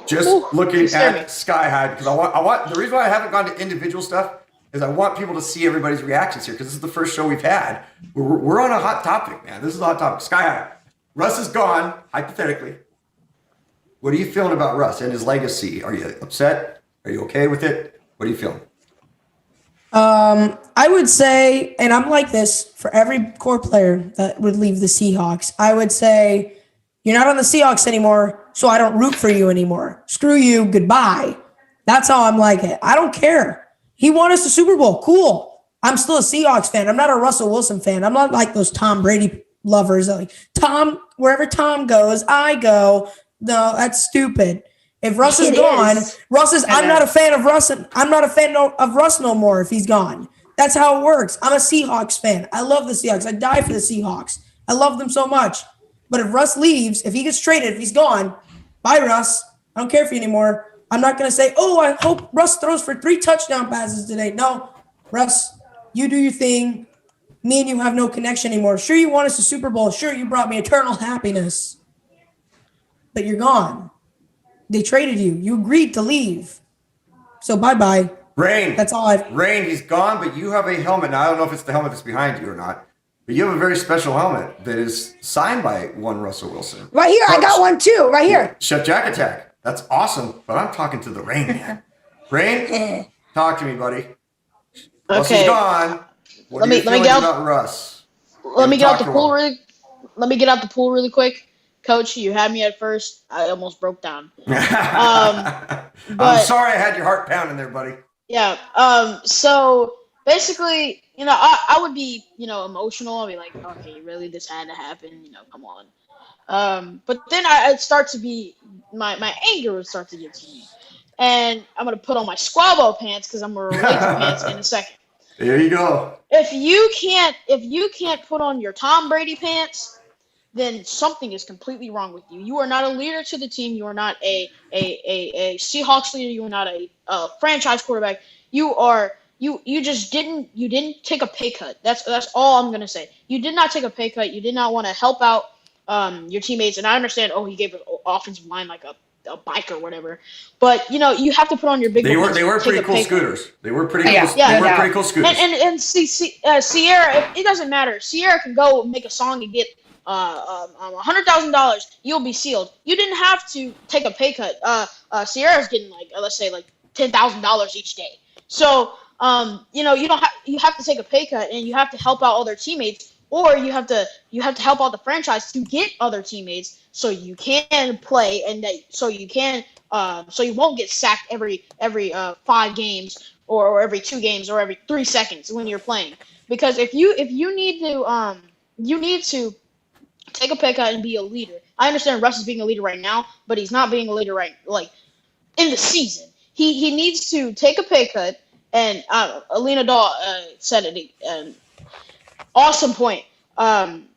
just looking at Sky High, because I want the reason why I haven't gone to individual stuff is I want people to see everybody's reactions here, because this is the first show we've had. We're on a hot topic, man. This is a hot topic. Sky High. Russ is gone, hypothetically. What are you feeling about Russ and his legacy? Are you upset? Are you okay with it? What are you feeling? I would say, and I'm like this for every core player that would leave the Seahawks, I would say, you're not on the Seahawks anymore, so I don't root for you anymore. Screw you, goodbye. That's how I'm like it. I don't care. He won us the Super Bowl. Cool. I'm still a Seahawks fan. I'm not a Russell Wilson fan. I'm not like those Tom Brady lovers. Like Tom, wherever Tom goes, I go. No, that's stupid. If Russ is gone, I'm not a fan of Russ. I'm not a fan of Russ no more if he's gone. That's how it works. I'm a Seahawks fan. I love the Seahawks. I die for the Seahawks. I love them so much. But if Russ leaves, if he gets traded, if he's gone, bye, Russ. I don't care for you anymore. I'm not going to say, oh, I hope Russ throws for 3 touchdown passes today. No, Russ, you do your thing. Me and you have no connection anymore. Sure, you won us a Super Bowl. Sure, you brought me eternal happiness. But you're gone. They traded you. You agreed to leave. So bye-bye. Rain. That's all Rain, he's gone, but you have a helmet. Now, I don't know if it's the helmet that's behind you or not, but you have a very special helmet that is signed by one Russell Wilson. Right here. I got one too. Right here. Chef Jack Attack. That's awesome, but I'm talking to the Rain man. Rain, talk to me, buddy. Russ is gone. What are you feeling about Russ? Let me get out the pool really quick. Coach, you had me at first. I almost broke down. I'm sorry I had your heart pounding there, buddy. Yeah. So basically, I would be, emotional. I'd be like, okay, really, this had to happen. Come on. But then I'd start to be, my anger would start to get to me. And I'm going to put on my squabble pants because I'm going to relate to pants in a second. There you go. If you can't put on your Tom Brady pants, then something is completely wrong with you. You are not a leader to the team. You are not a Seahawks leader. You are not a franchise quarterback. You didn't take a pay cut. That's all I'm gonna say. You did not take a pay cut. You did not want to help out your teammates. And I understand. Oh, he gave an offensive line like a bike or whatever. But you have to put on your big. They were pretty cool scooters. They were pretty cool. Yeah, they were pretty cool scooters. And Sierra, it doesn't matter. Sierra can go make a song and get $100,000. You'll be sealed. You didn't have to take a pay cut. Sierra's getting let's say $10,000 each day. So, you know, you have to take a pay cut and you have to help out other teammates, or you have to help out the franchise to get other teammates so you can play and so you won't get sacked every 5 games or every 2 games or every 3 seconds when you're playing. Because if you need to take a pay cut and be a leader. I understand Russ is being a leader right now, but he's not being a leader in the season. He needs to take a pay cut, and Alina Daw said it. Awesome point.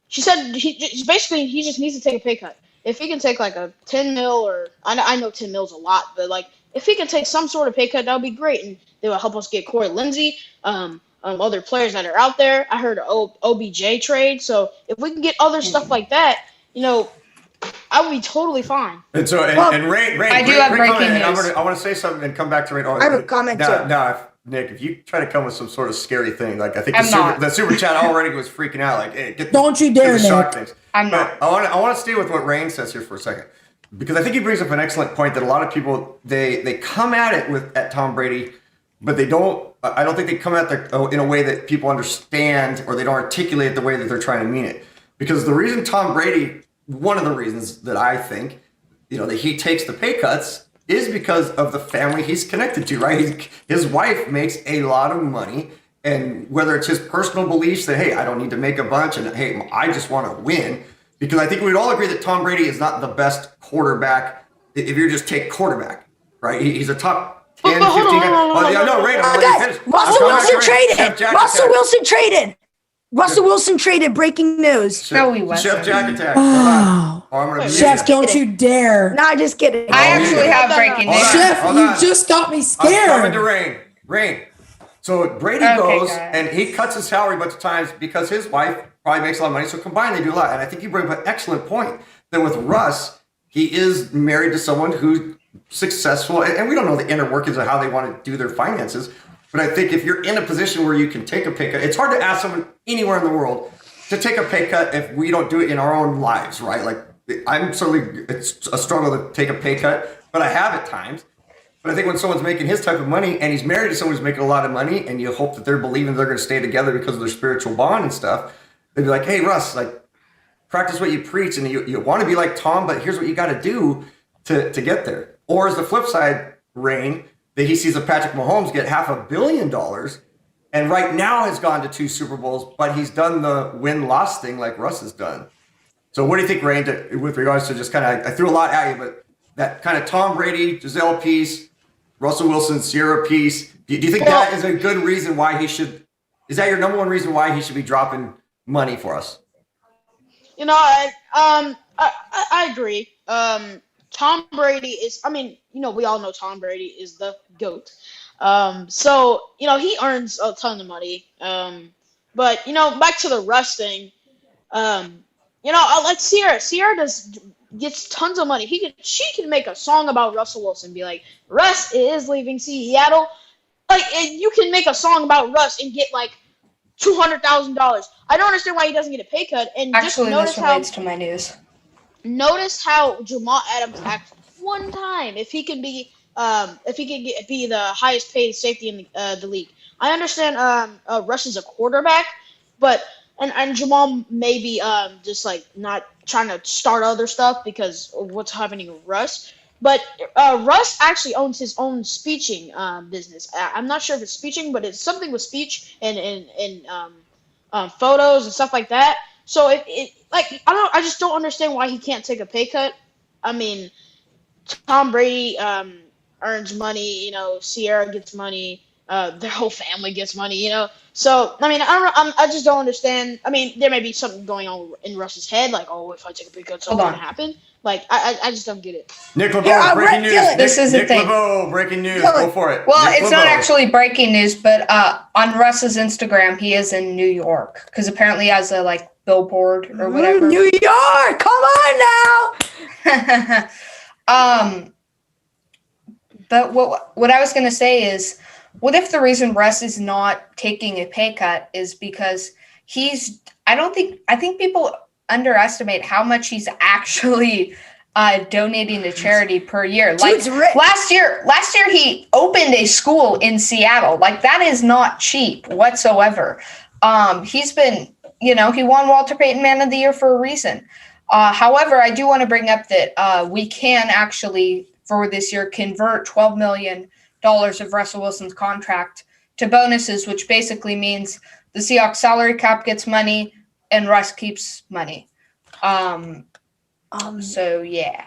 She said he just needs to take a pay cut. If he can take like a 10 mil, or I know 10 mil's a lot, but like if he can take some sort of pay cut, that would be great, and they will help us get Corey Lindsey, other players that are out there. I heard OBJ trade, so if we can get other stuff like that, you know, I would be totally fine. And so, Ray, I do have breaking news. I want to say something and come back to Ray. I have a comment too. Now, Nick, if you try to come with some sort of scary thing, like I think the super chat already was freaking out. Like, hey, don't you dare, shock Nick. things. I'm not. I want to stay with what Rain says here for a second, because I think he brings up an excellent point that a lot of people they come at it at Tom Brady, but they don't. I don't think they come at it in a way that people understand, or they don't articulate it the way that they're trying to mean it. Because the reason Tom Brady, one of the reasons that I think, you know, that he takes the pay cuts is because of the family he's connected to, right? His wife makes a lot of money, and whether it's his personal beliefs that, hey, I don't need to make a bunch, and hey, I just want to win, because I think we'd all agree that Tom Brady is not the best quarterback if you just take quarterback, right? He's a top 10, 15 guy. Russell Wilson traded. Russell Wilson traded. Breaking news. No, he wasn't. Chef Jack Attack. Wow. Chef, don't you dare. Nah, just kidding. I actually have breaking news. Chef, you just got me scared. I'm coming to Rain. So Brady goes and he cuts his salary a bunch of times because his wife probably makes a lot of money. So combined, they do a lot. And I think you bring up an excellent point that with Russ, he is married to someone who's successful. And we don't know the inner workings of how they want to do their finances. But I think if you're in a position where you can take a pay cut, it's hard to ask someone anywhere in the world to take a pay cut if we don't do it in our own lives, right? Like, it's a struggle to take a pay cut, but I have at times. But I think when someone's making his type of money and he's married to someone who's making a lot of money, and you hope that they're believing they're going to stay together because of their spiritual bond and stuff, they'd be like, hey, Russ, like, practice what you preach, and you want to be like Tom, but here's what you got to do to get there. Or as the flip side, Rain, that he sees a Patrick Mahomes get $500 million and right now has gone to 2 Super Bowls, but he's done the win-loss thing like Russ has done. So what do you think, Rain, with regards to just kind of, I threw a lot at you, but that kind of Tom Brady, Giselle piece, Russell Wilson, Sierra piece, do you think that is a good reason why is that your number one reason why he should be dropping money for us? You know, I agree. Tom Brady is, I mean, you know, we all know Tom Brady is the GOAT. So, you know, he earns a ton of money. But, you know, back to the Russ thing, you know, like Sierra gets tons of money. She can make a song about Russell Wilson, be like, Russ is leaving Seattle. Like, and you can make a song about Russ and get like $200,000. I don't understand why he doesn't get a pay cut. And Actually, just this relates to my news. Notice how Jamal Adams acts one time. If he can be the highest paid safety in the league. I understand Russ is a quarterback, but and Jamal may be just like not trying to start other stuff because of what's happening with Russ. But Russ actually owns his own speeching business. I'm not sure if it's speeching, but it's something with speech and photos and stuff like that. So I just don't understand why he can't take a pay cut. I mean, Tom Brady earns money, you know, Sierra gets money, their whole family gets money, you know. So I mean, I just don't understand. I mean, there may be something going on in Russ's head, like, oh, if I take a pay cut, something's gonna happen. Like, I just don't get it. Nick Lebeau, breaking news. This is the thing. Nick Lebeau, breaking news. Go for it. Well, Nick it's Lebeau. not actually breaking news, but on Russ's Instagram, he is in New York because apparently he has a like billboard or whatever. New York, come on now. But what I was going to say is, what if the reason Russ is not taking a pay cut is because I think people underestimate how much he's actually donating to charity per year. Dude's rich. last year he opened a school in Seattle. Like, that is not cheap whatsoever. He's been, he won Walter Payton Man of the Year for a reason. However, I do want to bring up that we can actually, for this year, convert $12 million of Russell Wilson's contract to bonuses, which basically means the Seahawks salary cap gets money and Russ keeps money. So yeah.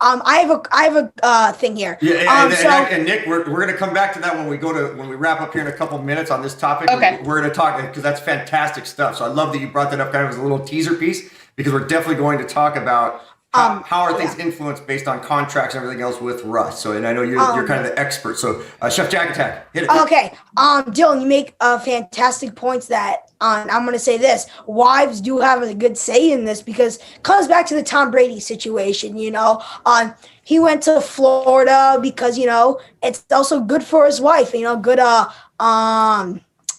I have a thing here. Yeah, and Nick, we're going to come back to that when we wrap up here in a couple minutes on this topic. Okay. We're going to talk, because that's fantastic stuff. So I love that you brought that up kind of as a little teaser piece, because we're definitely going to talk about how are things influenced based on contracts and everything else with Russ. So, and I know you're kind of the expert. So, Chef Jack Attack, hit it. Okay. Dylan, you make fantastic points that I'm going to say this. Wives do have a good say in this, because it comes back to the Tom Brady situation, he went to Florida because, it's also good for his wife, good,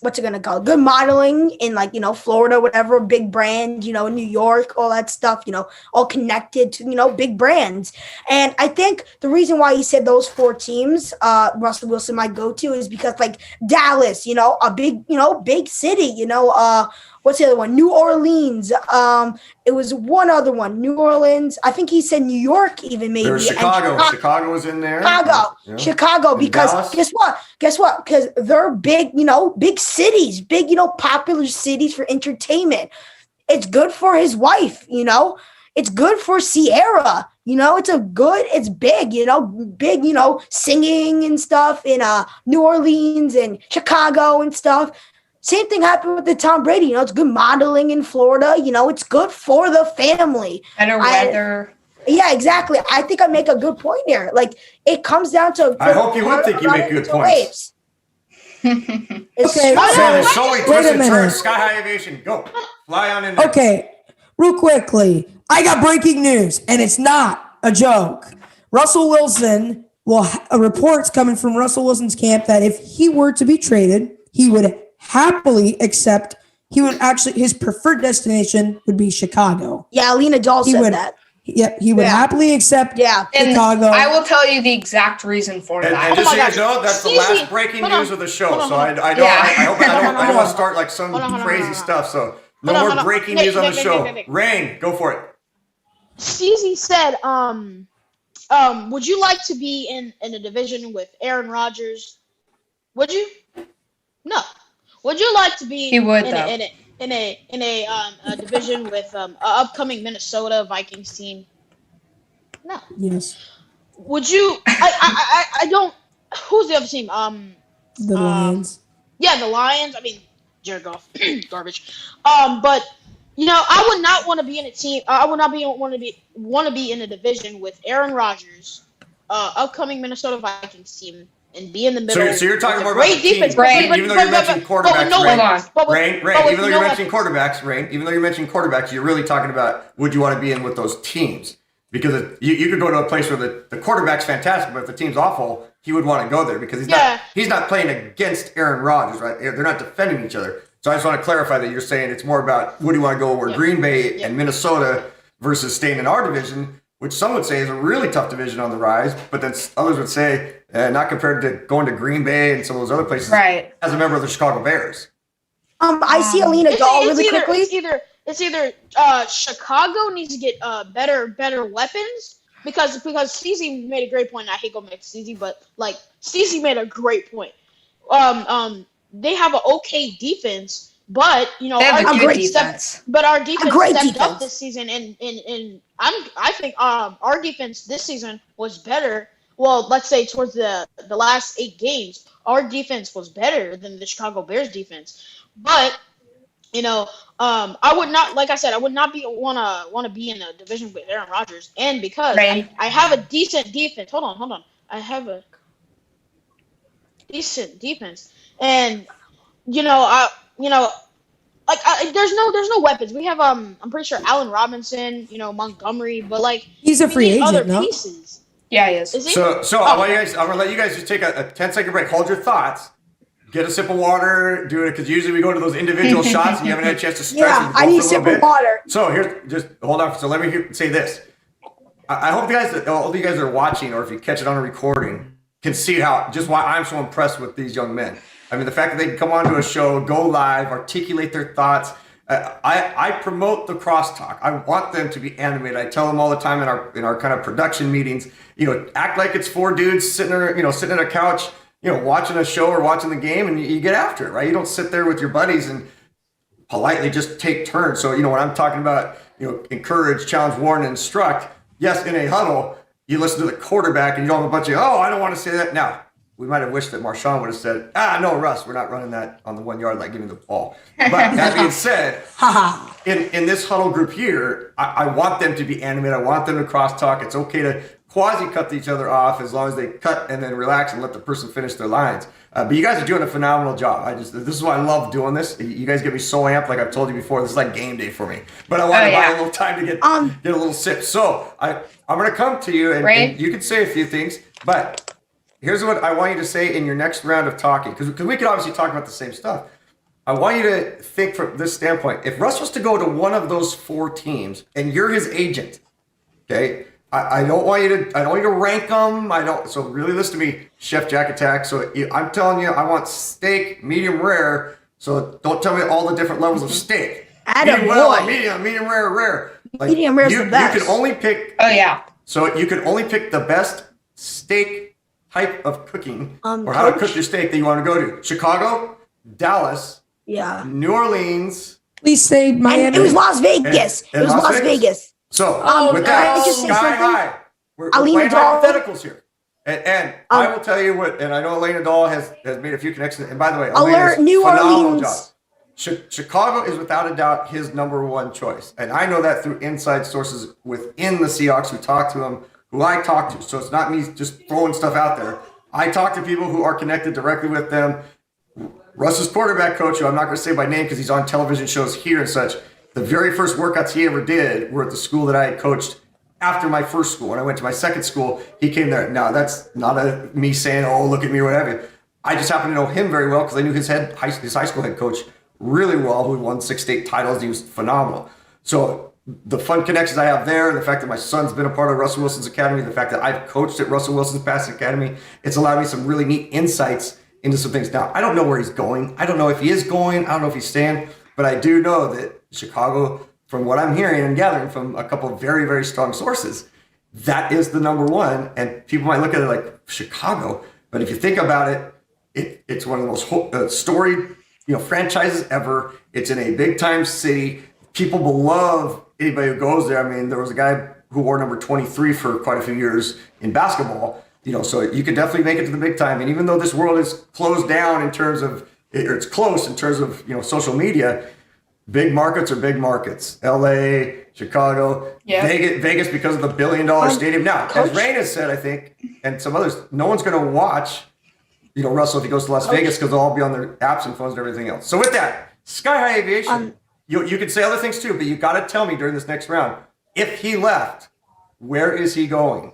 what's it gonna call? Good modeling in Florida, whatever, big brand, New York, all that stuff, all connected to, big brands. And I think the reason why he said those 4 teams, Russell Wilson might go to, is because Dallas, a big city, what's the other one? New Orleans. It was one other one, New Orleans. I think he said New York even maybe. There's Chicago. Chicago was in there. Chicago, and because Dallas. Guess what? Because they're big, big cities, big, popular cities for entertainment. It's good for his wife, It's good for Sierra, it's big, big, singing and stuff in New Orleans and Chicago and stuff. Same thing happened with the Tom Brady. It's good modeling in Florida. It's good for the family. Better weather. Yeah, exactly. I think I make a good point here. It comes down to. I hope you would think you make good points. Okay. Solely twisted turn, Sky High Aviation. Go. Fly on in there. Okay, real quickly, I got breaking news, and it's not a joke. Russell Wilson, reports coming from Russell Wilson's camp that if he were to be traded, he would happily accept. His preferred destination would be Chicago. Yeah, Alina Dahl said that. Yep, he would happily accept Chicago. And I will tell you the exact reason for And that. just so you know, that's the last breaking news of the show. So I hope I don't want to start some crazy stuff. So no more breaking news on the show. Rain, go for it. Steezy said, would you like to be in a division with Aaron Rodgers? Would you? No. Would you like to be He would, in a division with an upcoming Minnesota Vikings team? No. Yes. Would you? I don't. Who's the other team? The Lions. Yeah, the Lions. I mean, Jared Goff, garbage. But I would not want to be in a team. I would not want to be in a division with Aaron Rodgers, upcoming Minnesota Vikings team, and be in the middle. So you're talking more about great the defense, team, even though you're mentioning quarterbacks. Even though you're mentioning quarterbacks, you're really talking about would you want to be in with those teams? Because you could go to a place where the quarterback's fantastic, but if the team's awful, he would want to go there because he's not playing against Aaron Rodgers, right? They're not defending each other. So I just want to clarify that you're saying it's more about would you want to go where Green Bay and Minnesota versus staying in our division, which some would say is a really tough division on the rise, but then others would say not compared to going to Green Bay and some of those other places as a member of the Chicago Bears. I see Alina Dahl really quickly. It's either Chicago needs to get better weapons because Steezy made a great point. And I hate going back to Steezy, but Steezy made a great point. They have an okay defense, but our defense stepped up this season, and I think our defense this season was better. Well, let's say towards the last 8 games, our defense was better than the Chicago Bears defense. But I would not, like I said, I would not want to be in a division with Aaron Rodgers, and because I have a decent defense. Hold on, I have a decent defense, and there's no weapons. We have I'm pretty sure Allen Robinson, Montgomery, but he's a free agent, other no? pieces. Yeah, he is. Is he? So I'm gonna let you guys just take a 10-second break. Hold your thoughts. Get a sip of water. Do it because usually we go to those individual shots and you haven't had a chance to stretch. Yeah, I need a sip of water. So just hold on. So let me say this. I hope all you guys are watching, or if you catch it on a recording, can see why I'm so impressed with these young men. I mean, the fact that they can come onto a show, go live, articulate their thoughts. I promote the crosstalk. I want them to be animated. I tell them all the time in our kind of production meetings, act like it's four dudes sitting on a couch, watching a show or watching the game, and you get after it, right? You don't sit there with your buddies and politely just take turns. So, when I'm talking about, encourage, challenge, warn, and instruct, yes, in a huddle, you listen to the quarterback and you don't have a bunch of, I don't want to say that. Now, we might have wished that Marshawn would have said, no, Russ, we're not running that on the 1 yard line, give me the ball. But that being said, in this huddle group here, I want them to be animated. I want them to crosstalk. It's okay to quasi-cut each other off as long as they cut and then relax and let the person finish their lines. But you guys are doing a phenomenal job. This is why I love doing this. You guys get me so amped, like I've told you before. This is like game day for me. But I want to buy a little time to get a little sip. So I'm going to come to you, and you can say a few things, but here's what I want you to say in your next round of talking, because we could obviously talk about the same stuff. I want you to think from this standpoint. If Russ was to go to one of those four teams, and you're his agent, okay? I don't want you to rank them. So really listen to me, Chef Jack Attack. So I'm telling you, I want steak, medium rare. So don't tell me all the different levels of steak. Medium well, medium rare, rare. Like, medium rare is the best. You can only pick. Oh yeah. So you can only pick the best steak type of cooking or how to cook your steak that you want to go to. Chicago, Dallas, New Orleans. Please say Miami. And it was Las Vegas. It was Las Vegas. So with that, sky high. We're playing hypotheticals here. And I will tell you what, and I know Elena Dahl has made a few connections. And by the way, Elena's New phenomenal Orleans. job. Chicago is without a doubt his number one choice. And I know that through inside sources within the Seahawks who talk to him, who I talk to. So it's not me just throwing stuff out there. I talk to people who are connected directly with them. Russ's quarterback coach, who I'm not going to say by name because he's on television shows here and such, the very first workouts he ever did were at the school that I had coached after my first school. When I went to my second school, he came there. Now, that's not me saying, look at me or whatever. I just happen to know him very well because I knew his high school head coach really well, who won 6 state titles. He was phenomenal. So the fun connections I have there, the fact that my son's been a part of Russell Wilson's academy, the fact that I've coached at Russell Wilson's past academy, it's allowed me some really neat insights into some things. Now, I don't know where he's going. I don't know if he is going. I don't know if he's staying. But I do know that Chicago, from what I'm hearing and gathering from a couple of very, very strong sources, that is the number one. And people might look at it like Chicago, but if you think about it, it's one of the most storied, franchises ever. It's in a big time city. People will love anybody who goes there. I mean, there was a guy who wore number 23 for quite a few years in basketball. So you could definitely make it to the big time. And even though this world is closed down in terms of, or it's close in terms of, social media, big markets are big markets. LA, Chicago, Vegas because of the $1 billion stadium. Now, as Rain has said, I think, and some others, no one's going to watch, Russell if he goes to Las Vegas because they'll all be on their apps and phones and everything else. So with that, Sky High Aviation, you can say other things too, but you got to tell me during this next round, if he left, where is he going?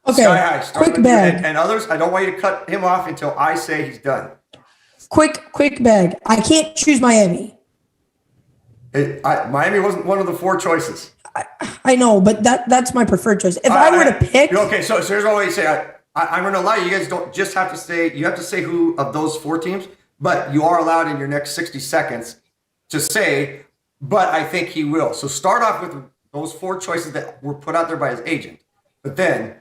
Okay, Sky High, quick bag. And others, I don't want you to cut him off until I say he's done. Quick bag. I can't choose Miami. Miami wasn't one of the four choices. I know, but that's my preferred choice. If I were to pick... Okay, so here's what I say. I'm going to allow you guys don't just have to say... You have to say who of those four teams, but you are allowed in your next 60 seconds to say, but I think he will. So start off with those four choices that were put out there by his agent. But then,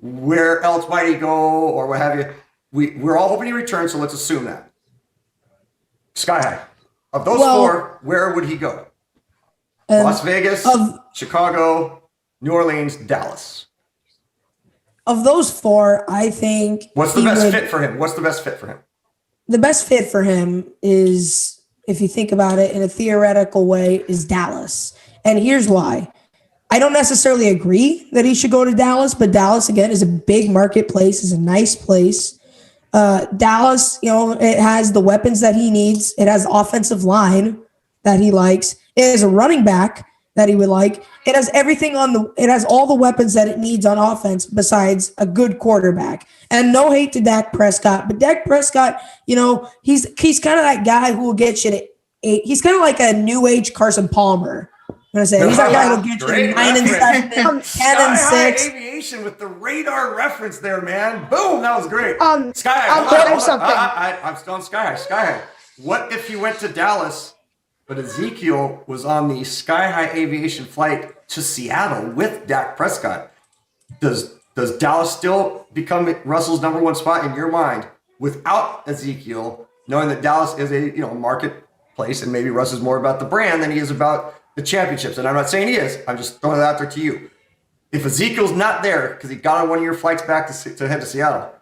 where else might he go or what have you? We're all hoping he returns, so let's assume that. Sky High. Of those four, where would he go? Las Vegas, Chicago, New Orleans, Dallas. Of those four, I think... What's the best fit for him? The best fit for him is, if you think about it in a theoretical way, is Dallas. And here's why. I don't necessarily agree that he should go to Dallas, but Dallas, again, is a big marketplace, is a nice place. Dallas, it has the weapons that he needs. It has offensive line that he likes. It has a running back that he would like. It has everything it has all the weapons that it needs on offense besides a good quarterback. And no hate to Dak Prescott, but Dak Prescott, he's kind of that guy who will get you to 8. He's kind of like a new age Carson Palmer. I'm gonna say he's that guy who gets Great you 9 and reference. 7, 10 and Sky High 6. Aviation with the radar reference there, man. Boom, that was great. Sky High. I'll tell you something. I'm still on Sky High. Sky High. What if you went to Dallas, but Ezekiel was on the Sky High Aviation flight to Seattle with Dak Prescott? Does Dallas still become Russell's number one spot in your mind without Ezekiel, knowing that Dallas is a marketplace and maybe Russ is more about the brand than he is about the championships? And I'm not saying he is. I'm just throwing it out there to you. If Ezekiel's not there because he got on one of your flights back to head to Seattle,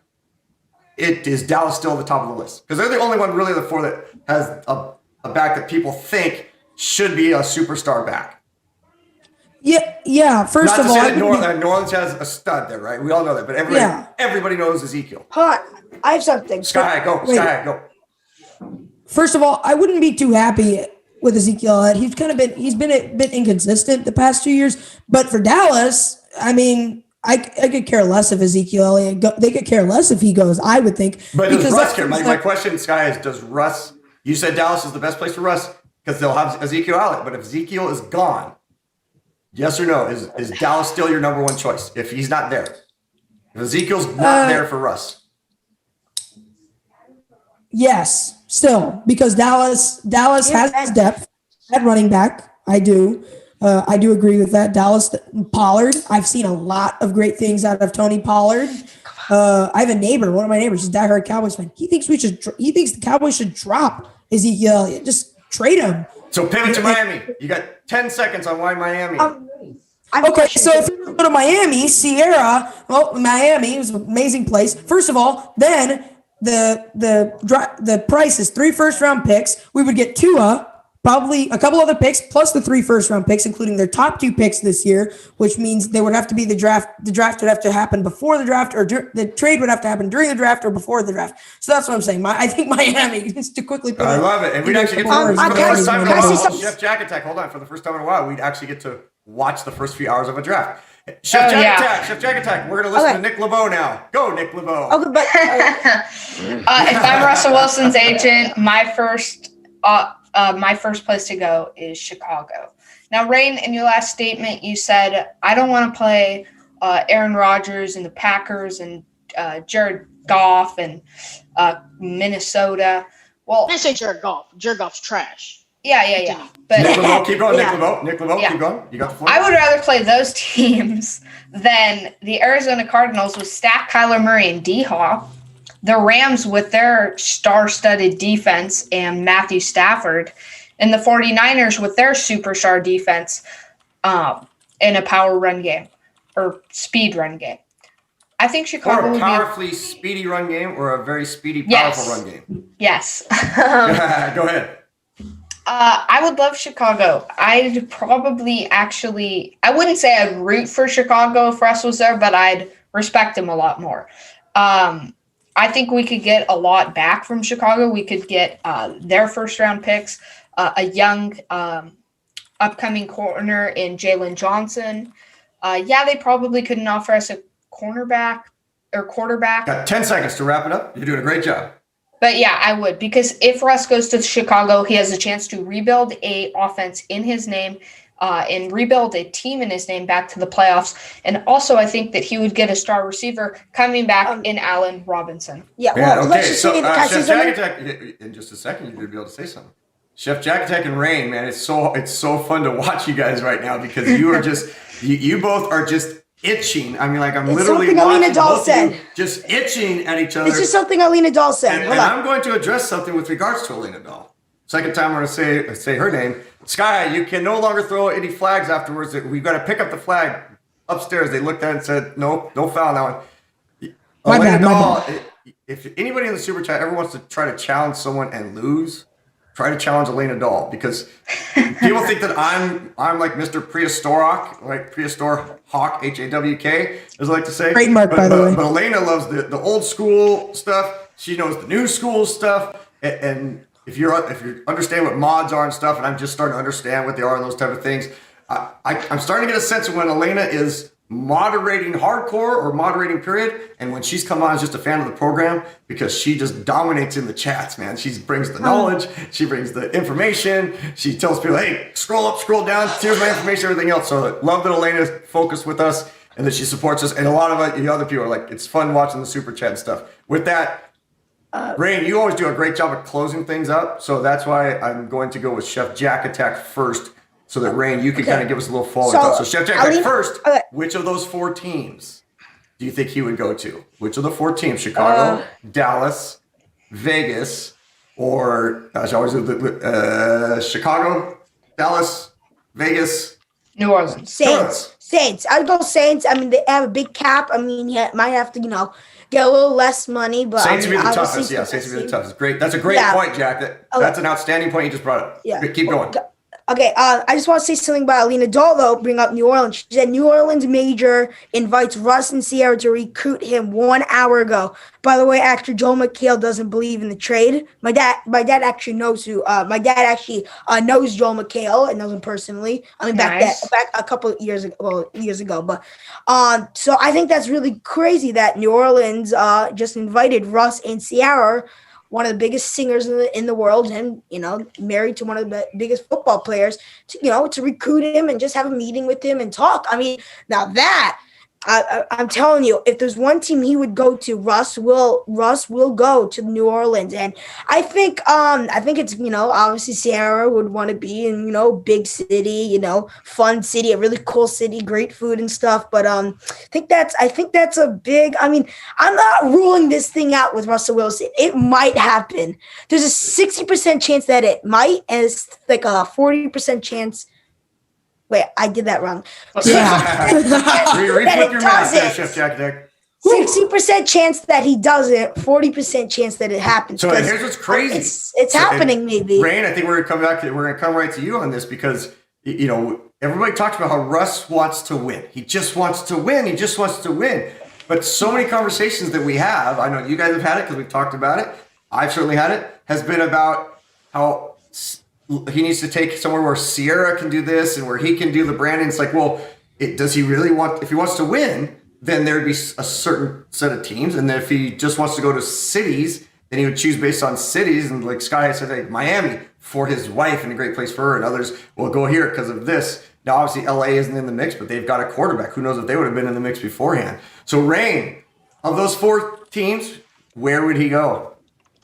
is Dallas still at the top of the list? Because they're the only one really of the four that has a back that people think should be a superstar back. Yeah. First Not of to all, say that New Orleans has a stud there, right? We all know that, but everybody knows Ezekiel. Hold on. I have something. Sky High, go. Wait. Sky High, go. first of all, I wouldn't be too happy with Ezekiel. He's been a bit inconsistent the past 2 years. But for Dallas, I mean, I could care less if Ezekiel Elliott they could care less if he goes, I would think. But does Russ care? My question, Sky, is does Russ, you said Dallas is the best place for Russ because they'll have Ezekiel Elliott, but if Ezekiel is gone, yes or no, is Dallas still your number one choice if he's not there? If Ezekiel's not there for Russ. Yes, still, because Dallas has depth at running back. I do agree with that. Dallas Pollard. I've seen a lot of great things out of Tony Pollard. I have a neighbor, one of my neighbors, is a diehard Cowboys fan. He thinks the Cowboys should drop Ezekiel Elliott. Just trade him. So pivot to Miami. You got 10 seconds on why Miami. Okay, so if you go to Miami, Sierra, Miami was an amazing place. First of all, then the price is 3 first-round picks. We would get Tua, probably a couple other picks, plus the 3 first-round picks, including their top 2 picks this year, which means they would have to be the draft. The draft would have to happen before the draft, or the trade would have to happen during the draft or before the draft. So that's what I'm saying. I think Miami, just to quickly put I love it. And we'd actually get to, for the first time in a while, Chef Jack Attack, hold on, for the first time in a while, we'd actually get to watch the first few hours of a draft. Chef Jack Attack. We're going to listen to Nick Lebeau now. Go, Nick Lebeau. Okay, but If I'm Russell Wilson's agent, my first place to go is Chicago. Now, Rain, in your last statement, you said, I don't want to play Aaron Rodgers and the Packers and Jared Goff and Minnesota. Well, I didn't say Jared Goff. Jared Goff's trash. Yeah. But Nick Lebeau, keep going. Nick Lebeau, keep going. You got the floor. I would rather play those teams than the Arizona Cardinals with stacked Kyler Murray and D-Hop, the Rams with their star-studded defense and Matthew Stafford, and the 49ers with their superstar defense in a power run game or speed run game. I think Chicago or a would powerfully speedy run game or a very speedy, powerful run game. Yes. Go ahead. I would love Chicago. I'd probably I wouldn't say I'd root for Chicago if Russ was there, but I'd respect him a lot more. I think we could get a lot back from Chicago. We could get their first-round picks, a young upcoming corner in Jalen Johnson. They probably couldn't offer us a cornerback or quarterback. Got 10 seconds to wrap it up. You're doing a great job. But yeah, I would, because if Russ goes to Chicago, he has a chance to rebuild a offense in his name and rebuild a team in his name back to the playoffs. And also, I think that he would get a star receiver coming back in Allen Robinson. Okay. So, Chef Jack Attack, in just a second, you're going to be able to say something. Chef Jack Attack and Rain, man, it's so fun to watch you guys right now because you are just, you both are just itching. I mean, like I'm literally watching both of you just itching at each other. it's just something Alina Dahl said. And I'm going to address something with regards to Alina Dahl. Second time I'm going to say her name. Sky, you can no longer throw any flags afterwards. We've got to pick up the flag upstairs. They looked at it and said, no foul now. Alina Dahl, if anybody in the super chat ever wants to try to challenge someone and lose, try to challenge Alina Dahl, because people think that I'm like Mr. Prehistoric, like Prehistoric Hawk, HAWK, as I like to say. Trademark, by the way. But Alina loves the old school stuff. She knows the new school stuff. And if you understand what mods are and stuff, and I'm just starting to understand what they are and those type of things, I'm starting to get a sense of when Alina is moderating hardcore or moderating period. And when she's come on, is just a fan of the program because she just dominates in the chats, man. She brings the knowledge. She brings the information. She tells people, hey, scroll up, scroll down. Here's my information, everything else. So love that Elena's focused with us and that she supports us. And a lot of the other people are like, it's fun watching the super chat and stuff. With that, Rain, you always do a great job of closing things up. So that's why I'm going to go with Chef Jack Attack first. So that, Rain, you can kind of give us a little follow-up thought. So, Chef Jack, first, which of those 4 teams do you think he would go to? Which of the 4 teams? Chicago, Dallas, Vegas, or Chicago, Dallas, Vegas, New Orleans. Saints. I'd go Saints. I mean, they have a big cap. I mean, he might have to, get a little less money, but Saints would be the toughest. Yeah, Saints would be the toughest. Great. That's a great point, Jack. That's an outstanding point you just brought up. Yeah. Keep going. Okay, I just want to say something about Alina Dahl, though, bring up New Orleans. She said New Orleans Major invites Russ and Sierra to recruit him 1 hour ago. By the way, actor Joel McHale doesn't believe in the trade. My dad actually knows knows Joel McHale and knows him personally. I mean, back a couple of years ago. But so I think that's really crazy that New Orleans just invited Russ and Sierra, one of the biggest singers in the world, and married to one of the biggest football players, to recruit him and just have a meeting with him and talk. I mean, now that I'm telling you, if there's one team he would go to, Russ will go to New Orleans, and I think it's obviously Sierra would want to be in big city, fun city, a really cool city, great food and stuff. But I think that's a big. I mean, I'm not ruling this thing out with Russell Wilson. It might happen. There's a 60% chance that it might, and it's like a 40% chance. Wait, I did that wrong. Yeah. Reflip your math there, Chef Jack Dick. 60% chance that he doesn't, 40% chance that it happens. So here's what's crazy. It's happening, maybe. Rain, I think we're gonna come right to you on this because everybody talks about how Russ wants to win. He just wants to win. He just wants to win. But so many conversations that we have, I know you guys have had it because we've talked about it. I've certainly had it. Has been about how he needs to take somewhere where Sierra can do this and where he can do the branding. It's like, well, does he really want, if he wants to win, then there'd be a certain set of teams. And then if he just wants to go to cities, then he would choose based on cities. And like Sky said, like Miami for his wife and a great place for her. And others will go here because of this. Now, obviously, LA isn't in the mix, but they've got a quarterback. Who knows if they would have been in the mix beforehand. So, Rain, of those 4 teams, where would he go?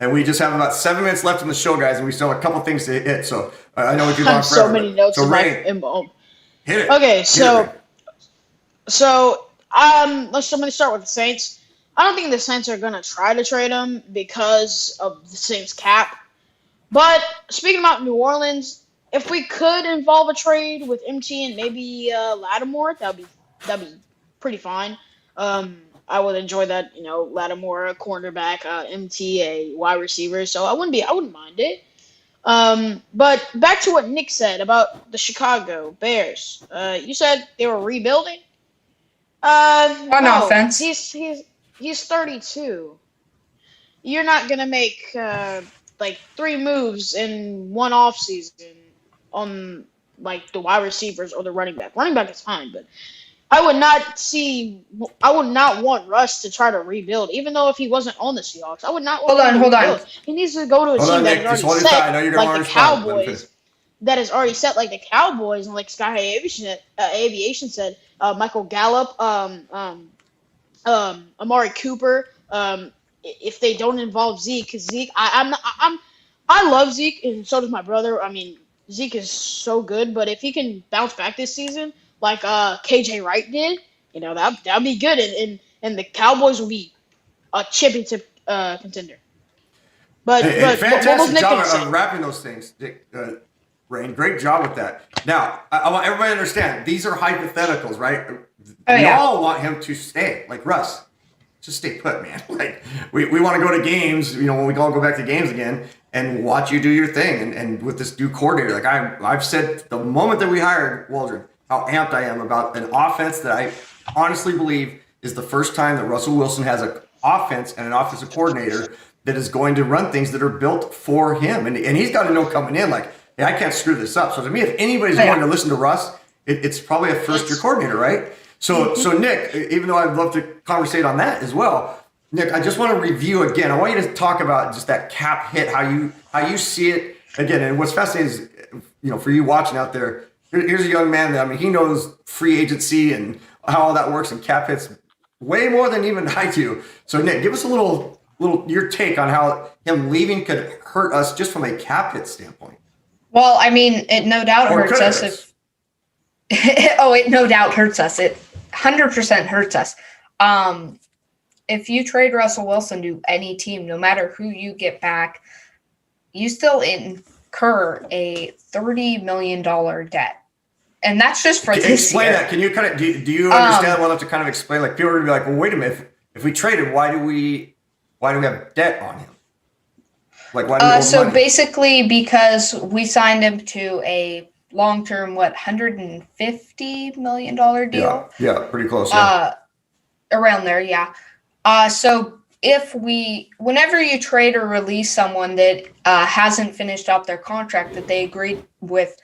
And we just have about 7 minutes left in the show, guys, and we still have a couple things to hit. So I know we could talk forever. So many notes so in Ray, my hit it. Okay, I'm going to start with the Saints. I don't think the Saints are going to try to trade him because of the Saints cap. But speaking about New Orleans, if we could involve a trade with MT and maybe Lattimore, that'd be pretty fine. I would enjoy that, Lattimore, a cornerback, MT, a wide receiver. So I wouldn't mind it. But back to what Nick said about the Chicago Bears. You said they were rebuilding? No offense. He's 32. You're not gonna make 3 moves in one offseason on the wide receivers or the running back. Running back is fine, but I would not want Russ to try to rebuild, even though if he wasn't on the Seahawks. I would not want him to rebuild. He needs to go to a team that is already set, like the Cowboys, that is already set, like the Cowboys, and like Sky Aviation said, Michael Gallup, Amari Cooper. If they don't involve Zeke, because Zeke, I love Zeke, and so does my brother. I mean, Zeke is so good, but if he can bounce back this season, like KJ Wright did, that'd be good, and the Cowboys will be a championship contender. But fantastic job of wrapping those things, Dick, Rain. Great job with that. Now, I want everybody to understand these are hypotheticals, right? We all want him to stay, like Russ. Just stay put, man. Like we want to go to games, when we all go back to games again and watch you do your thing. And with this new coordinator, like I've said the moment that we hired Waldron, how amped I am about an offense that I honestly believe is the first time that Russell Wilson has an offense and an offensive coordinator that is going to run things that are built for him. And he's got to know coming in, like, hey, I can't screw this up. So to me, if anybody's going to listen to Russ, it's probably a first-year coordinator, right? So Nick, even though I'd love to conversate on that as well, Nick, I just want to review again. I want you to talk about just that cap hit, how you see it again. And what's fascinating is, for you watching out there, here's a young man that, he knows free agency and how all that works and cap hits way more than even I do. So Nick, give us a little your take on how him leaving could hurt us just from a cap hit standpoint. Well, it no doubt hurts us it no doubt hurts us. It 100% hurts us. If you trade Russell Wilson to any team, no matter who you get back, you still incur a $30 million debt. And that's just for this explain year. That. Can you kind of do you understand well enough to kind of explain? Like, people are gonna be like, well, wait a minute. If we traded, why do we have debt on him? Like, why do we owe money? Basically, because we signed him to a long-term, $150 million deal? Yeah, pretty close. Yeah. Around there, yeah. So whenever you trade or release someone that hasn't finished up their contract that they agreed with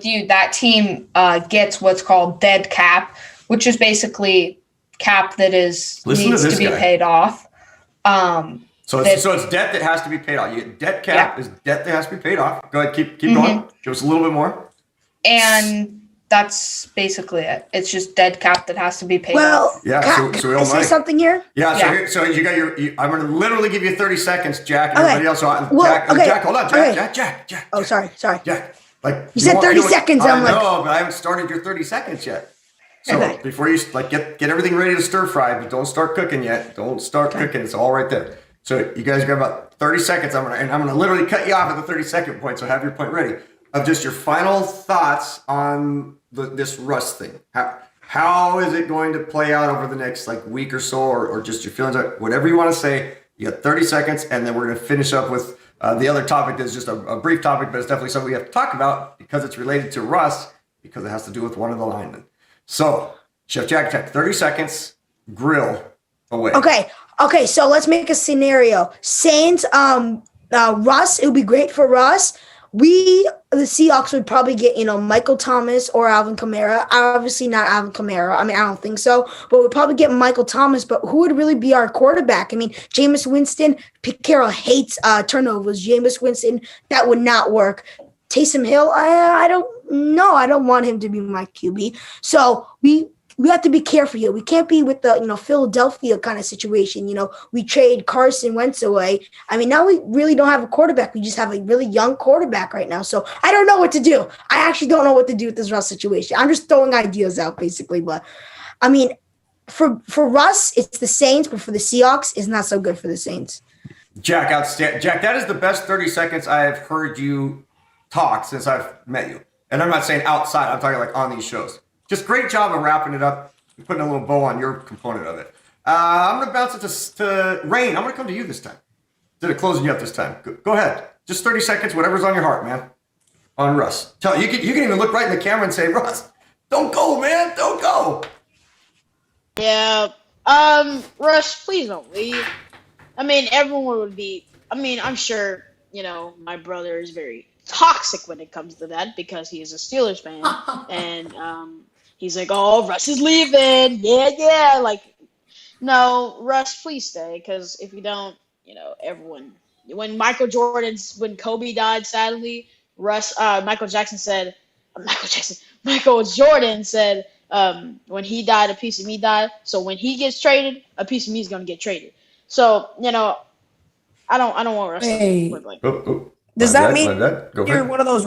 you, that team gets what's called dead cap, which is basically cap that needs to be paid off. So it's debt that has to be paid off. You get debt cap is debt that has to be paid off. Go ahead, keep going. Give us a little bit more. And that's basically it. It's just dead cap that has to be paid off. Yeah. Can I say something here? Yeah. So you got I'm going to literally give you 30 seconds, Jack, and everybody else. So Jack, hold on, Jack. Oh, sorry. Jack. Like, you said 30 seconds. I know, but I haven't started your 30 seconds yet. So before you get everything ready to stir fry, but don't start cooking yet. Don't start cooking. It's all right there. So you guys got about 30 seconds. I'm gonna literally cut you off at the 30-second point. So have your point ready of just your final thoughts on this Russ thing. How is it going to play out over the next week or so, or just your feelings, whatever you want to say. You got 30 seconds, and then we're gonna finish up with the other topic that's just a brief topic, but it's definitely something we have to talk about because it's related to Russ, because it has to do with one of the linemen. So, Chef Jack, 30 seconds, grill away. Okay, so let's make a scenario. Saints, Russ, it would be great for Russ. The Seahawks would probably get, Michael Thomas or Alvin Kamara. Obviously not Alvin Kamara. I don't think so. But we'd probably get Michael Thomas. But who would really be our quarterback? Jameis Winston, Pete Carroll hates turnovers. Jameis Winston, that would not work. Taysom Hill, I don't know. I don't want him to be my QB. So we have to be careful here. We can't be with the, Philadelphia kind of situation. We trade Carson Wentz away. Now we really don't have a quarterback. We just have a really young quarterback right now. So I don't know what to do. I actually don't know what to do with this Russ situation. I'm just throwing ideas out basically. But for Russ, it's the Saints, but for the Seahawks, it's not so good for the Saints. Jack, outstanding. Jack, that is the best 30 seconds I have heard you talk since I've met you. And I'm not saying outside. I'm talking on these shows. Just great job of wrapping it up and putting a little bow on your component of it. I'm going to bounce it to Rain. I'm going to come to you this time. Instead of closing you up this time. Go ahead. Just 30 seconds, whatever's on your heart, man. On Russ. You can even look right in the camera and say, Russ, don't go, man. Don't go. Yeah. Russ, please don't leave. Everyone would be, I'm sure, my brother is very toxic when it comes to that because he is a Steelers fan. And, he's like, oh, Russ is leaving. Yeah. No, Russ, please stay. Because if you don't, everyone. When Kobe died, sadly, Michael Jordan said, when he died, a piece of me died. So when he gets traded, a piece of me is going to get traded. So, I don't want Russ to live like that. Does that mean you're one of those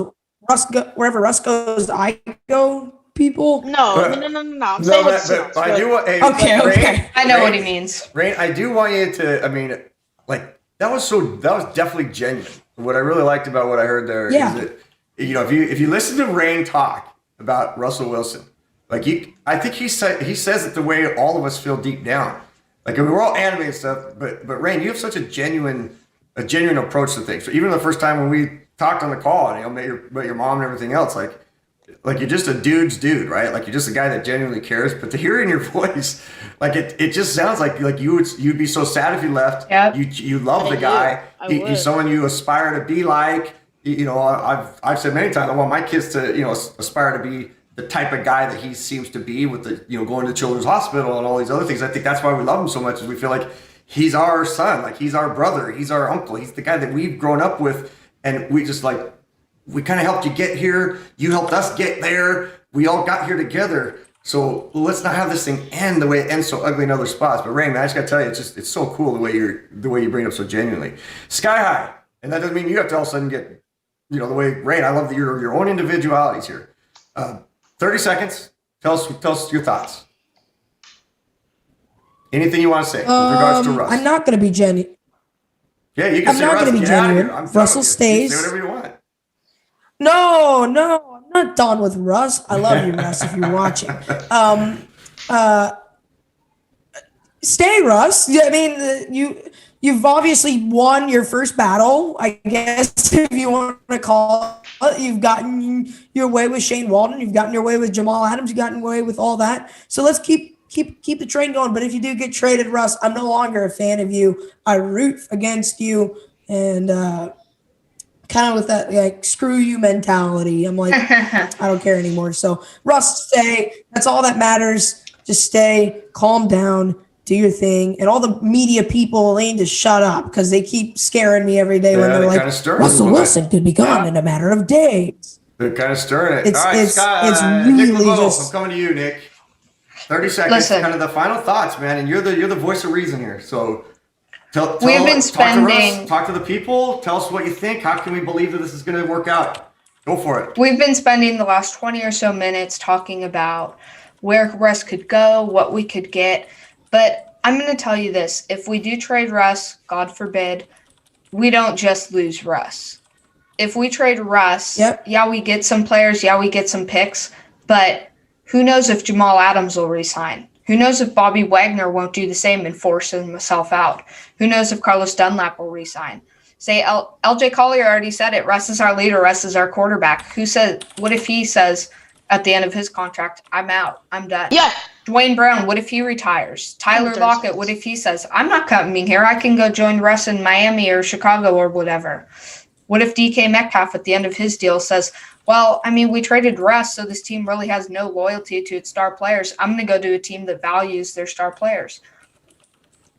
wherever Russ goes, I go people? No. I'm saying but I do want. Hey, okay. Rain, I know what he means. Rain, I do want you to. That was definitely genuine. What I really liked about what I heard there is that if you listen to Rain talk about Russell Wilson, I think he says it the way all of us feel deep down. We're all anime and stuff, but Rain, you have such a genuine approach to things. So even the first time when we talked on the call and met your mom and everything else, you're just a dude's dude, right? You're just a guy that genuinely cares. But to hear it in your voice, it just sounds like you'd be so sad if he left. Yep. You love the guy. He's someone you aspire to be like. I've said many times I want my kids to aspire to be the type of guy that he seems to be with the, going to Children's Hospital and all these other things. I think that's why we love him so much, is we feel like he's our son, like he's our brother, he's our uncle, he's the guy that we've grown up with, and we just like, we kind of helped you get here, you helped us get there, we all got here together. So let's not have this thing end the way it ends so ugly in other spots. But Ray, man, I just gotta tell you, it's so cool the way you bring it up so genuinely. Sky high, and that doesn't mean you have to all of a sudden get, the way Ray. I love your own individualities here. 30 seconds. Tell us your thoughts. Anything you want to say with regards to Russ? I'm not going to be genuine. Yeah, you can say I'm not Russ. going to be Get out of genuine. here. I'm Russell you. stays. You say whatever you want. No, I'm not done with Russ. I love you, Russ, if you're watching. Stay, Russ. I mean, you've obviously won your first battle, I guess, if you want to call it. You've gotten your way with Shane Walden. You've gotten your way with Jamal Adams. You've gotten your way with all that. So let's keep the train going. But if you do get traded, Russ, I'm no longer a fan of you. I root against you, and kind of with that like screw you mentality. I'm like, I don't care anymore. So Russ, stay. That's all that matters. Just stay, calm down, do your thing. And all the media people need to shut up, because they keep scaring me every day when they're like, Russell Wilson could be gone in a matter of days. They're kind of stirring it. It's, all right, it's, Scott, it's Nick really Lebeau, just. I'm coming to you, Nick. 30 seconds, Listen. kind of the final thoughts, man. And you're the voice of reason here. So We've been spending. Talk to the people. Tell us what you think. How can we believe that this is going to work out? Go for it. We've been spending the last 20 or so minutes talking about where Russ could go, what we could get. But I'm going to tell you this. If we do trade Russ, God forbid, we don't just lose Russ. If we trade Russ, yeah, we get some players, yeah, we get some picks, but who knows if Jamal Adams will resign? Who knows if Bobby Wagner won't do the same and force himself out? Who knows if Carlos Dunlap will resign? Say LJ Collier already said it. Russ is our leader. Russ is our quarterback. What if he says at the end of his contract, I'm out, I'm done? Yeah. Dwayne Brown, what if he retires? Tyler Lockett, what if he says, I'm not coming here. I can go join Russ in Miami or Chicago or whatever. What if DK Metcalf at the end of his deal says, well, I mean, we traded Russ, so this team really has no loyalty to its star players. I'm going to go to a team that values their star players.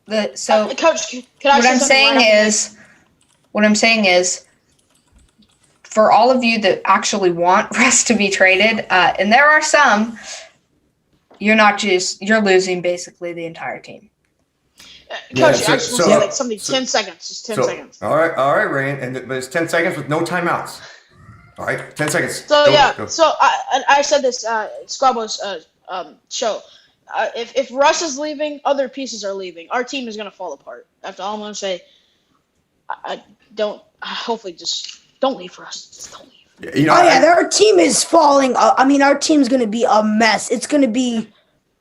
Coach, what I'm saying is, for all of you that actually want Russ to be traded, and there are some, you're losing basically the entire team. Coach, I just want to say like something. 10 seconds, just 10 seconds. All right, Rain, but it's 10 seconds with no timeouts. All right, 10 seconds. So Go. so I said this Squabbo's show. If Russ is leaving, other pieces are leaving. Our team is gonna fall apart. That's all I'm gonna say. Hopefully, just don't leave for us. Just don't leave. Our team is falling. I mean, our team's going to be a mess. It's going to be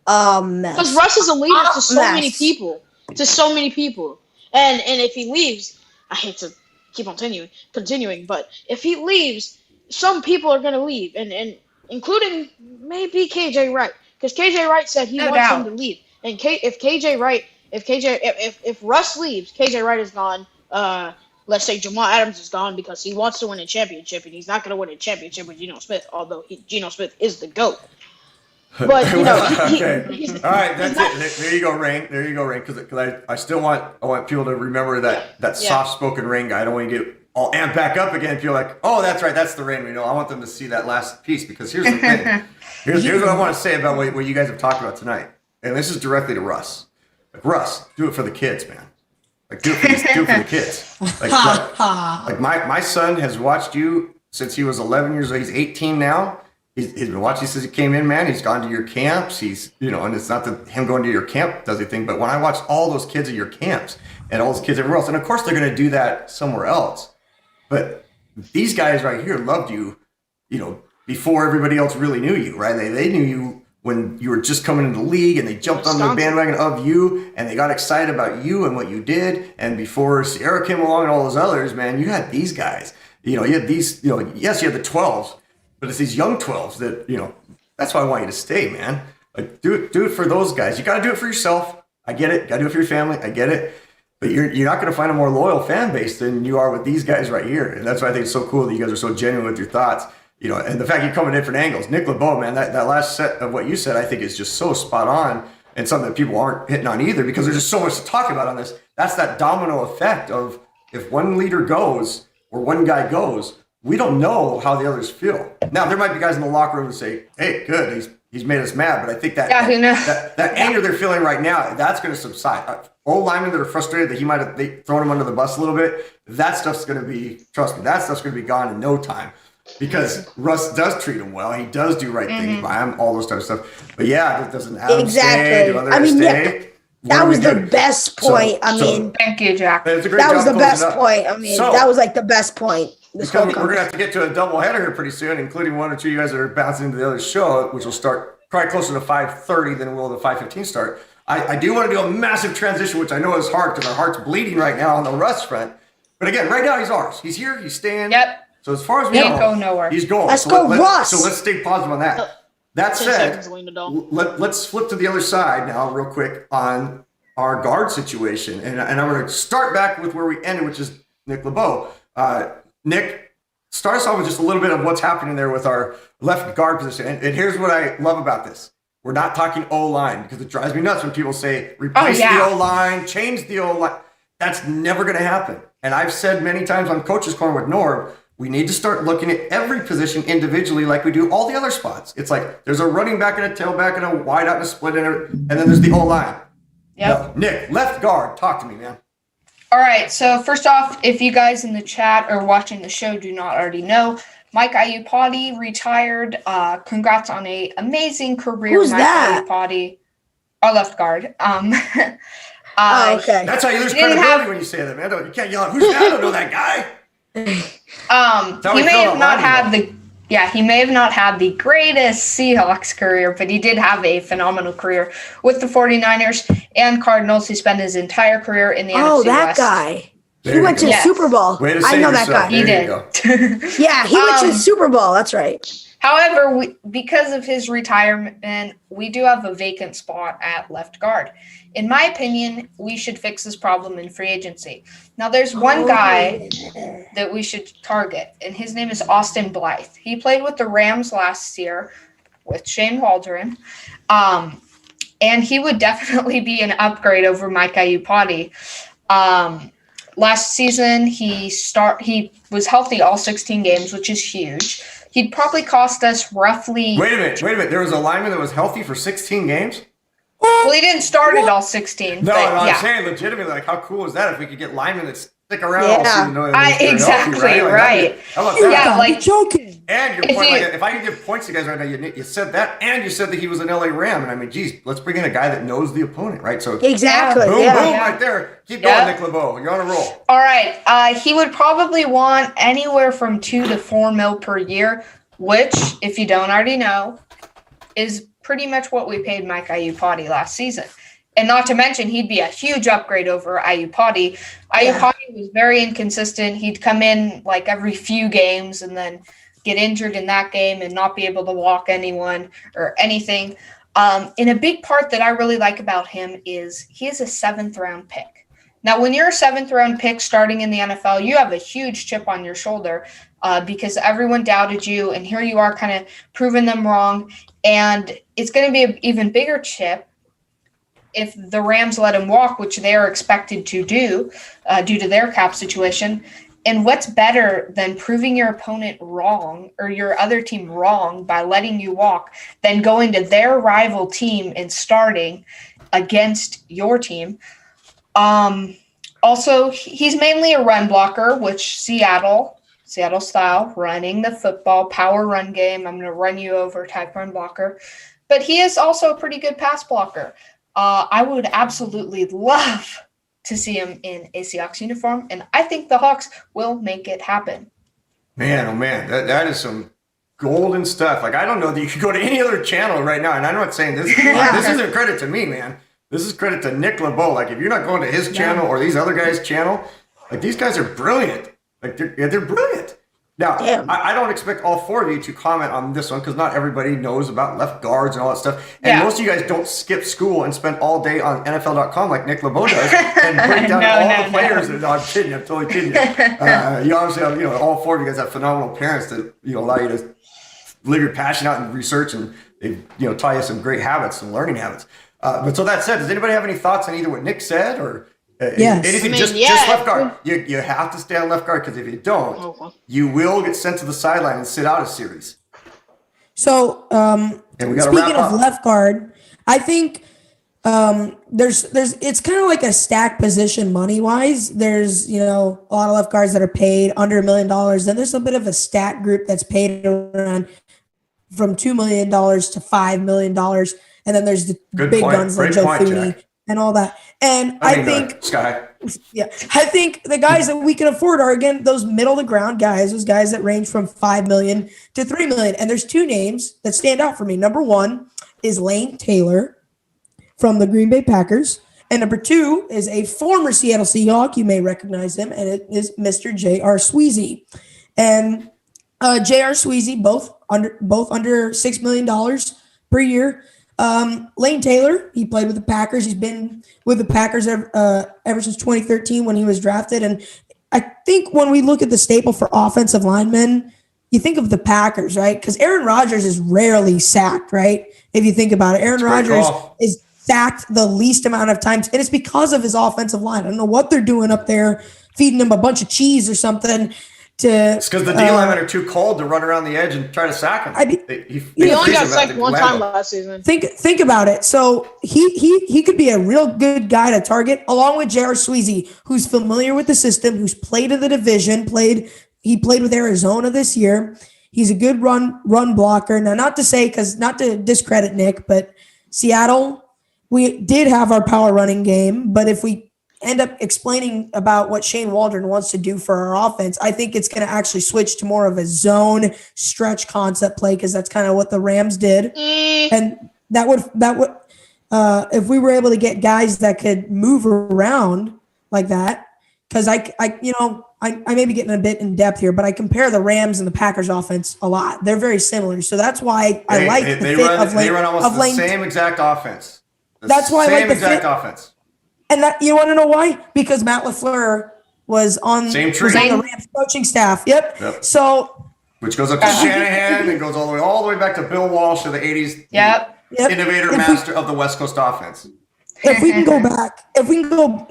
a mess. Because Russ is a leader to so many people. And if he leaves, I hate to keep on continuing, but if he leaves, some people are going to leave, and including maybe KJ Wright, because KJ Wright said he wants him to leave. And if Russ leaves, KJ Wright is gone. Let's say Jamal Adams is gone because he wants to win a championship, and he's not going to win a championship with Geno Smith, although Geno Smith is the GOAT. But, okay. All right, that's it. There you go, Rain. Because I still want people to remember that soft-spoken Rain guy. I don't want to get all amped back up again and feel like, oh, that's right, that's the Rain we know. I want them to see that last piece, because here's the thing. Here's what I want to say about what you guys have talked about tonight. And this is directly to Russ. Like, Russ, do it for the kids, man. Like, do it for the kids. Like my son has watched you since he was 11 years old. He's 18 now. He's been watching since he came in, man. He's gone to your camps. He's, and it's not that him going to your camp does anything, but when I watch all those kids at your camps and all those kids everywhere else, and of course they're going to do that somewhere else, but these guys right here loved you, before everybody else really knew you, right? They knew you when you were just coming into the league, and they jumped on the bandwagon of you, and they got excited about you and what you did. And before Sierra came along and all those others, man, you had these guys. You had these, yes, you had the 12s, but it's these young 12s that, that's why I want you to stay, man. Like, do it for those guys. You got to do it for yourself. I get it. Got to do it for your family. I get it. But you're not going to find a more loyal fan base than you are with these guys right here. And that's why I think it's so cool that you guys are so genuine with your thoughts. and the fact you come in different angles. Nick Lebeau, man, that last set of what you said, I think is just so spot on, and something that people aren't hitting on either, because there's just so much to talk about on this. That's that domino effect of if one leader goes or one guy goes, we don't know how the others feel. Now, there might be guys in the locker room that say, hey, good, he's made us mad, but I think that anger they're feeling right now, that's going to subside. Old linemen that are frustrated that he might have thrown him under the bus a little bit, that stuff's going to be, trust me, that stuff's going to be gone in no time. Because Russ does treat him well. He does do right things by him, all those type of stuff. But yeah, doesn't Adam stay? Do other guys stay? That was the best point. Thank you, Jack. It's a great That was job the best closing up. point. That was like the best point. Because we're going to have to get to a doubleheader here pretty soon, including one or two of you guys that are bouncing into the other show, which will start probably closer to 5:30 than will the 5:15 start. I do want to do a massive transition, which I know is hard because our heart's bleeding right now on the Russ front. But again, right now he's ours. He's here. He's staying. Yep. So as far as we know, go nowhere. He's going. Let's go, Russ. So let's stay positive on that. That said, let's flip to the other side now real quick on our guard situation. And I'm going to start back with where we ended, which is Nick Lebeau. Nick, start us off with just a little bit of what's happening there with our left guard position. And here's what I love about this. We're not talking O-line, because it drives me nuts when people say, replace the O-line, change the O-line. That's never going to happen. And I've said many times on Coach's Corner with Norb, we need to start looking at every position individually like we do all the other spots. It's like there's a running back and a tailback and a wide out and a split and then there's the O-line. Yep. No. Nick, left guard, talk to me, man. All right, so first off, if you guys in the chat or watching the show do not already know, Mike Iupati retired. Congrats on a amazing career. Who's Mike that? Iupati, our left guard. Okay. That's how you lose credibility when you say that, man. You can't yell out, who's that? I don't know that guy. He may have not had the greatest Seahawks career, but he did have a phenomenal career with the 49ers and Cardinals. He spent his entire career in the NFC Oh, that West. guy. There He you went to go. the Super Bowl. Way to I save know yourself. that guy. He There did. you go. Yeah, he went to the Super Bowl. That's right. However, because of his retirement, we do have a vacant spot at left guard. In my opinion, we should fix this problem in free agency. Now, there's one guy that we should target, and his name is Austin Blythe. He played with the Rams last year with Shane Waldron, and he would definitely be an upgrade over Mike Iupati. Last season, he was healthy all 16 games, which is huge. He'd probably cost us roughly. Wait a minute. There was a lineman that was healthy for 16 games? Well, he didn't start it all 16. No, but I'm yeah. saying legitimately, like, how cool is that if we could get linemen that stick around all season knowing that they're Exactly, healthy, right. How about that? Yeah, like joking. And your If point, you- like, if I can give points to you guys right now, you said that, and you said that he was an LA Ram, and I mean, geez, let's bring in a guy that knows the opponent, right? So Exactly. boom, Yeah. boom, right there. Keep going, Yeah. Nick Lebeau. You're on a roll. all right. He would probably want anywhere from $2 to $4 mil per year, which, if you don't already know, is pretty much what we paid Mike Iupati last season. And not to mention, he'd be a huge upgrade over Iupati. Iupati was very inconsistent. He'd come in like every few games and then get injured in that game and not be able to walk anyone or anything. And a big part that I really like about him is he is a 7th-round pick. Now, when you're a 7th-round pick starting in the NFL, you have a huge chip on your shoulder because everyone doubted you, and here you are kind of proving them wrong. And it's going to be an even bigger chip if the Rams let him walk, which they are expected to do due to their cap situation. And what's better than proving your opponent wrong or your other team wrong by letting you walk than going to their rival team and starting against your team? Also, he's mainly a run blocker, which Seattle style, running the football, power run game. I'm going to run you over type run blocker. But he is also a pretty good pass blocker. I would absolutely love to see him in a Seahawks uniform, and I think the Hawks will make it happen. Man, oh man, that is some golden stuff. Like, I don't know that you could go to any other channel right now, and I'm not saying this. This isn't credit to me, man. This is credit to Nick Lebeau. Like, if you're not going to his channel or these other guys' channel, like, these guys are brilliant. Like, they're brilliant. Now, Damn. I don't expect all four of you to comment on this one because not everybody knows about left guards and all that stuff. And most of you guys don't skip school and spend all day on NFL.com like Nick Lebeau does and break down all the players. No, I'm kidding. I'm totally kidding you. You obviously have, all four of you guys have phenomenal parents that, allow you to live your passion out in research, and they, taught you some great habits, some learning habits. But so that said, does anybody have any thoughts on either what Nick said or Yes. anything? Just left guard. You have to stay on left guard because if you don't, you will get sent to the sideline and sit out a series. So, And we got to wrap speaking up. of left guard, I think there's it's kind of like a stacked position money wise. There's a lot of left guards that are paid under $1 million. Then there's a bit of a stack group that's paid around from $2 million to $5 million, and then there's the Good big point. guns like Great Joe point, Thuney Jack. and all that. And I think Sky. I think the guys that we can afford are, again, those middle of the ground guys, those guys that range from $5 million to $3 million. And there's two names that stand out for me. Number one is Lane Taylor from the Green Bay Packers. And number two is a former Seattle Seahawk. You may recognize him, and it is Mr. J.R. Sweezy. And J.R. Sweezy, both under $6 million per year. Lane Taylor, he played with the Packers. He's been with the Packers ever since 2013 when he was drafted. And I think when we look at the staple for offensive linemen, you think of the Packers, right? Because Aaron Rodgers is rarely sacked, right? If you think about it, Aaron Rodgers is sacked the least amount of times, and it's because of his offensive line. I don't know what they're doing up there, feeding him a bunch of cheese or something. It's because the D linemen are too cold to run around the edge and try to sack him. He only got sacked one time last season. Think about it. So he could be a real good guy to target, along with J.R. Sweezy, who's familiar with the system, who's played in the division. He played with Arizona this year. He's a good run blocker. Now, not to discredit Nick, but Seattle, we did have our power running game, but if we end up explaining about what Shane Waldron wants to do for our offense, I think it's going to actually switch to more of a zone stretch concept play, because that's kind of what the Rams did. And that would if we were able to get guys that could move around like that, because I may be getting a bit in depth here, but I compare the Rams and the Packers offense a lot. They're very similar. So that's why I like the fit of Lane. They run almost the same exact offense. That's why I like the fit. Offense. And that, you want to know why? Because Matt LaFleur was on the Rams coaching staff. Yep. So, which goes up to Shanahan and goes all the way back to Bill Walsh of the 80s. Yep. Innovator, master of the West Coast offense. If we can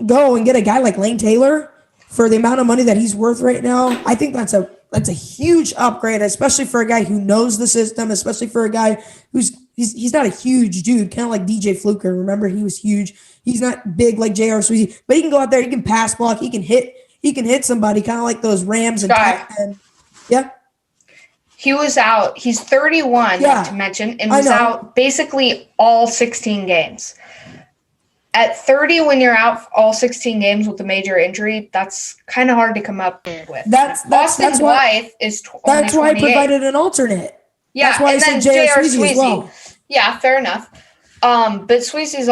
go and get a guy like Lane Taylor for the amount of money that he's worth right now, I think that's a huge upgrade, especially for a guy who knows the system, especially for a guy he's not a huge dude, kind of like DJ Fluker. Remember, he was huge. He's not big like J.R. Sweezy, but he can go out there, he can pass block, he can hit somebody, kind of like those Rams and Titans. Yeah. He was out. He's 31, not to mention, and was out basically all 16 games. At 30, when you're out all 16 games with a major injury, that's kind of hard to come up with. Austin's wife is that's why I provided an alternate. Yeah, that's why and I said then J.R. Sweezy as well. Yeah, fair enough. But Sweezy's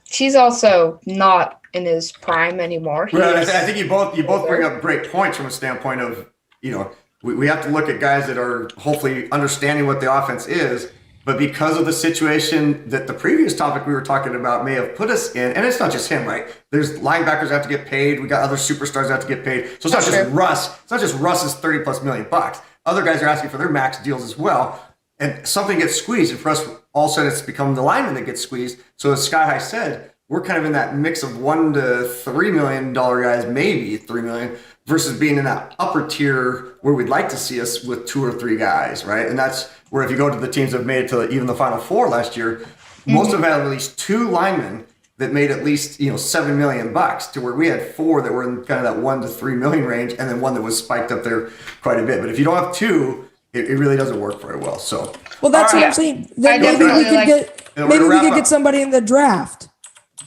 he's also not in his prime anymore. Right. I think you both bring up great points from a standpoint of, we have to look at guys that are hopefully understanding what the offense is, but because of the situation that the previous topic we were talking about may have put us in, and it's not just him, right? There's linebackers that have to get paid. We got other superstars that have to get paid. So it's not just Russ. It's not just Russ's $30+ million. Other guys are asking for their max deals as well. And something gets squeezed. And for us, all of a sudden, it's become the lineman that gets squeezed. So as Sky High said, we're kind of in that mix of $1 to $3 million guys, maybe $3 million, versus being in that upper tier where we'd like to see us with 2 or 3 guys, right? And that's where if you go to the teams that have made it to even the Final Four last year, most of them had at least 2 linemen that made at least $7 million, to where we had 4 that were in kind of that $1 to $3 million range, and then 1 that was spiked up there quite a bit. But if you don't have 2, it really doesn't work very well. So, that's what I'm saying. Then maybe we could get somebody in the draft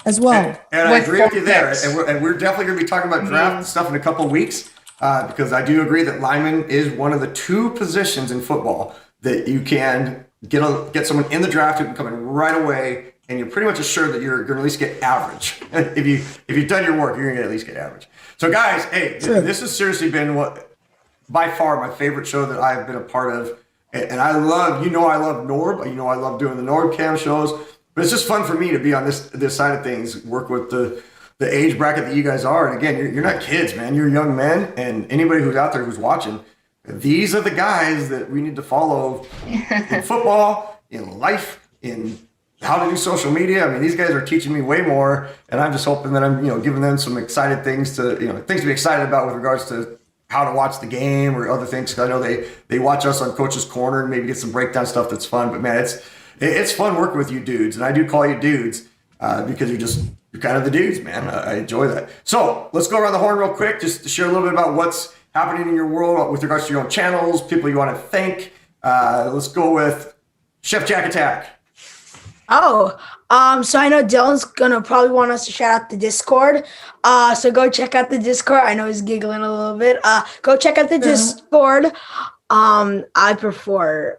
as well. And I agree with you there. And we're definitely going to be talking about draft stuff in a couple of weeks, because I do agree that lineman is one of the 2 positions in football that you can get someone in the draft who can come in right away, and you're pretty much assured that you're going to at least get average. If you've done your work, you're going to at least get average. So guys, hey, this has seriously been by far my favorite show that I've been a part of. And I love, I love Norb. I love doing the Norbcam shows. But it's just fun for me to be on this side of things, work with the age bracket that you guys are. And again, you're not kids, man. You're young men. And anybody who's out there who's watching, these are the guys that we need to follow in football, in life, in how to do social media. I mean, these guys are teaching me way more, and I'm just hoping that I'm, giving them some excited things to be excited about with regards to how to watch the game or other things. Cause I know they watch us on Coach's Corner and maybe get some breakdown stuff that's fun. But man, it's fun working with you dudes, and I do call you dudes because you're kind of the dudes, man. I enjoy that. So let's go around the horn real quick, just to share a little bit about what's happening in your world with regards to your own channels, people you want to thank. Let's go with Chef Jack Attack. So I know Dylan's gonna probably want us to shout out the Discord. So go check out the Discord. I know he's giggling a little bit. Go check out the Discord. I prefer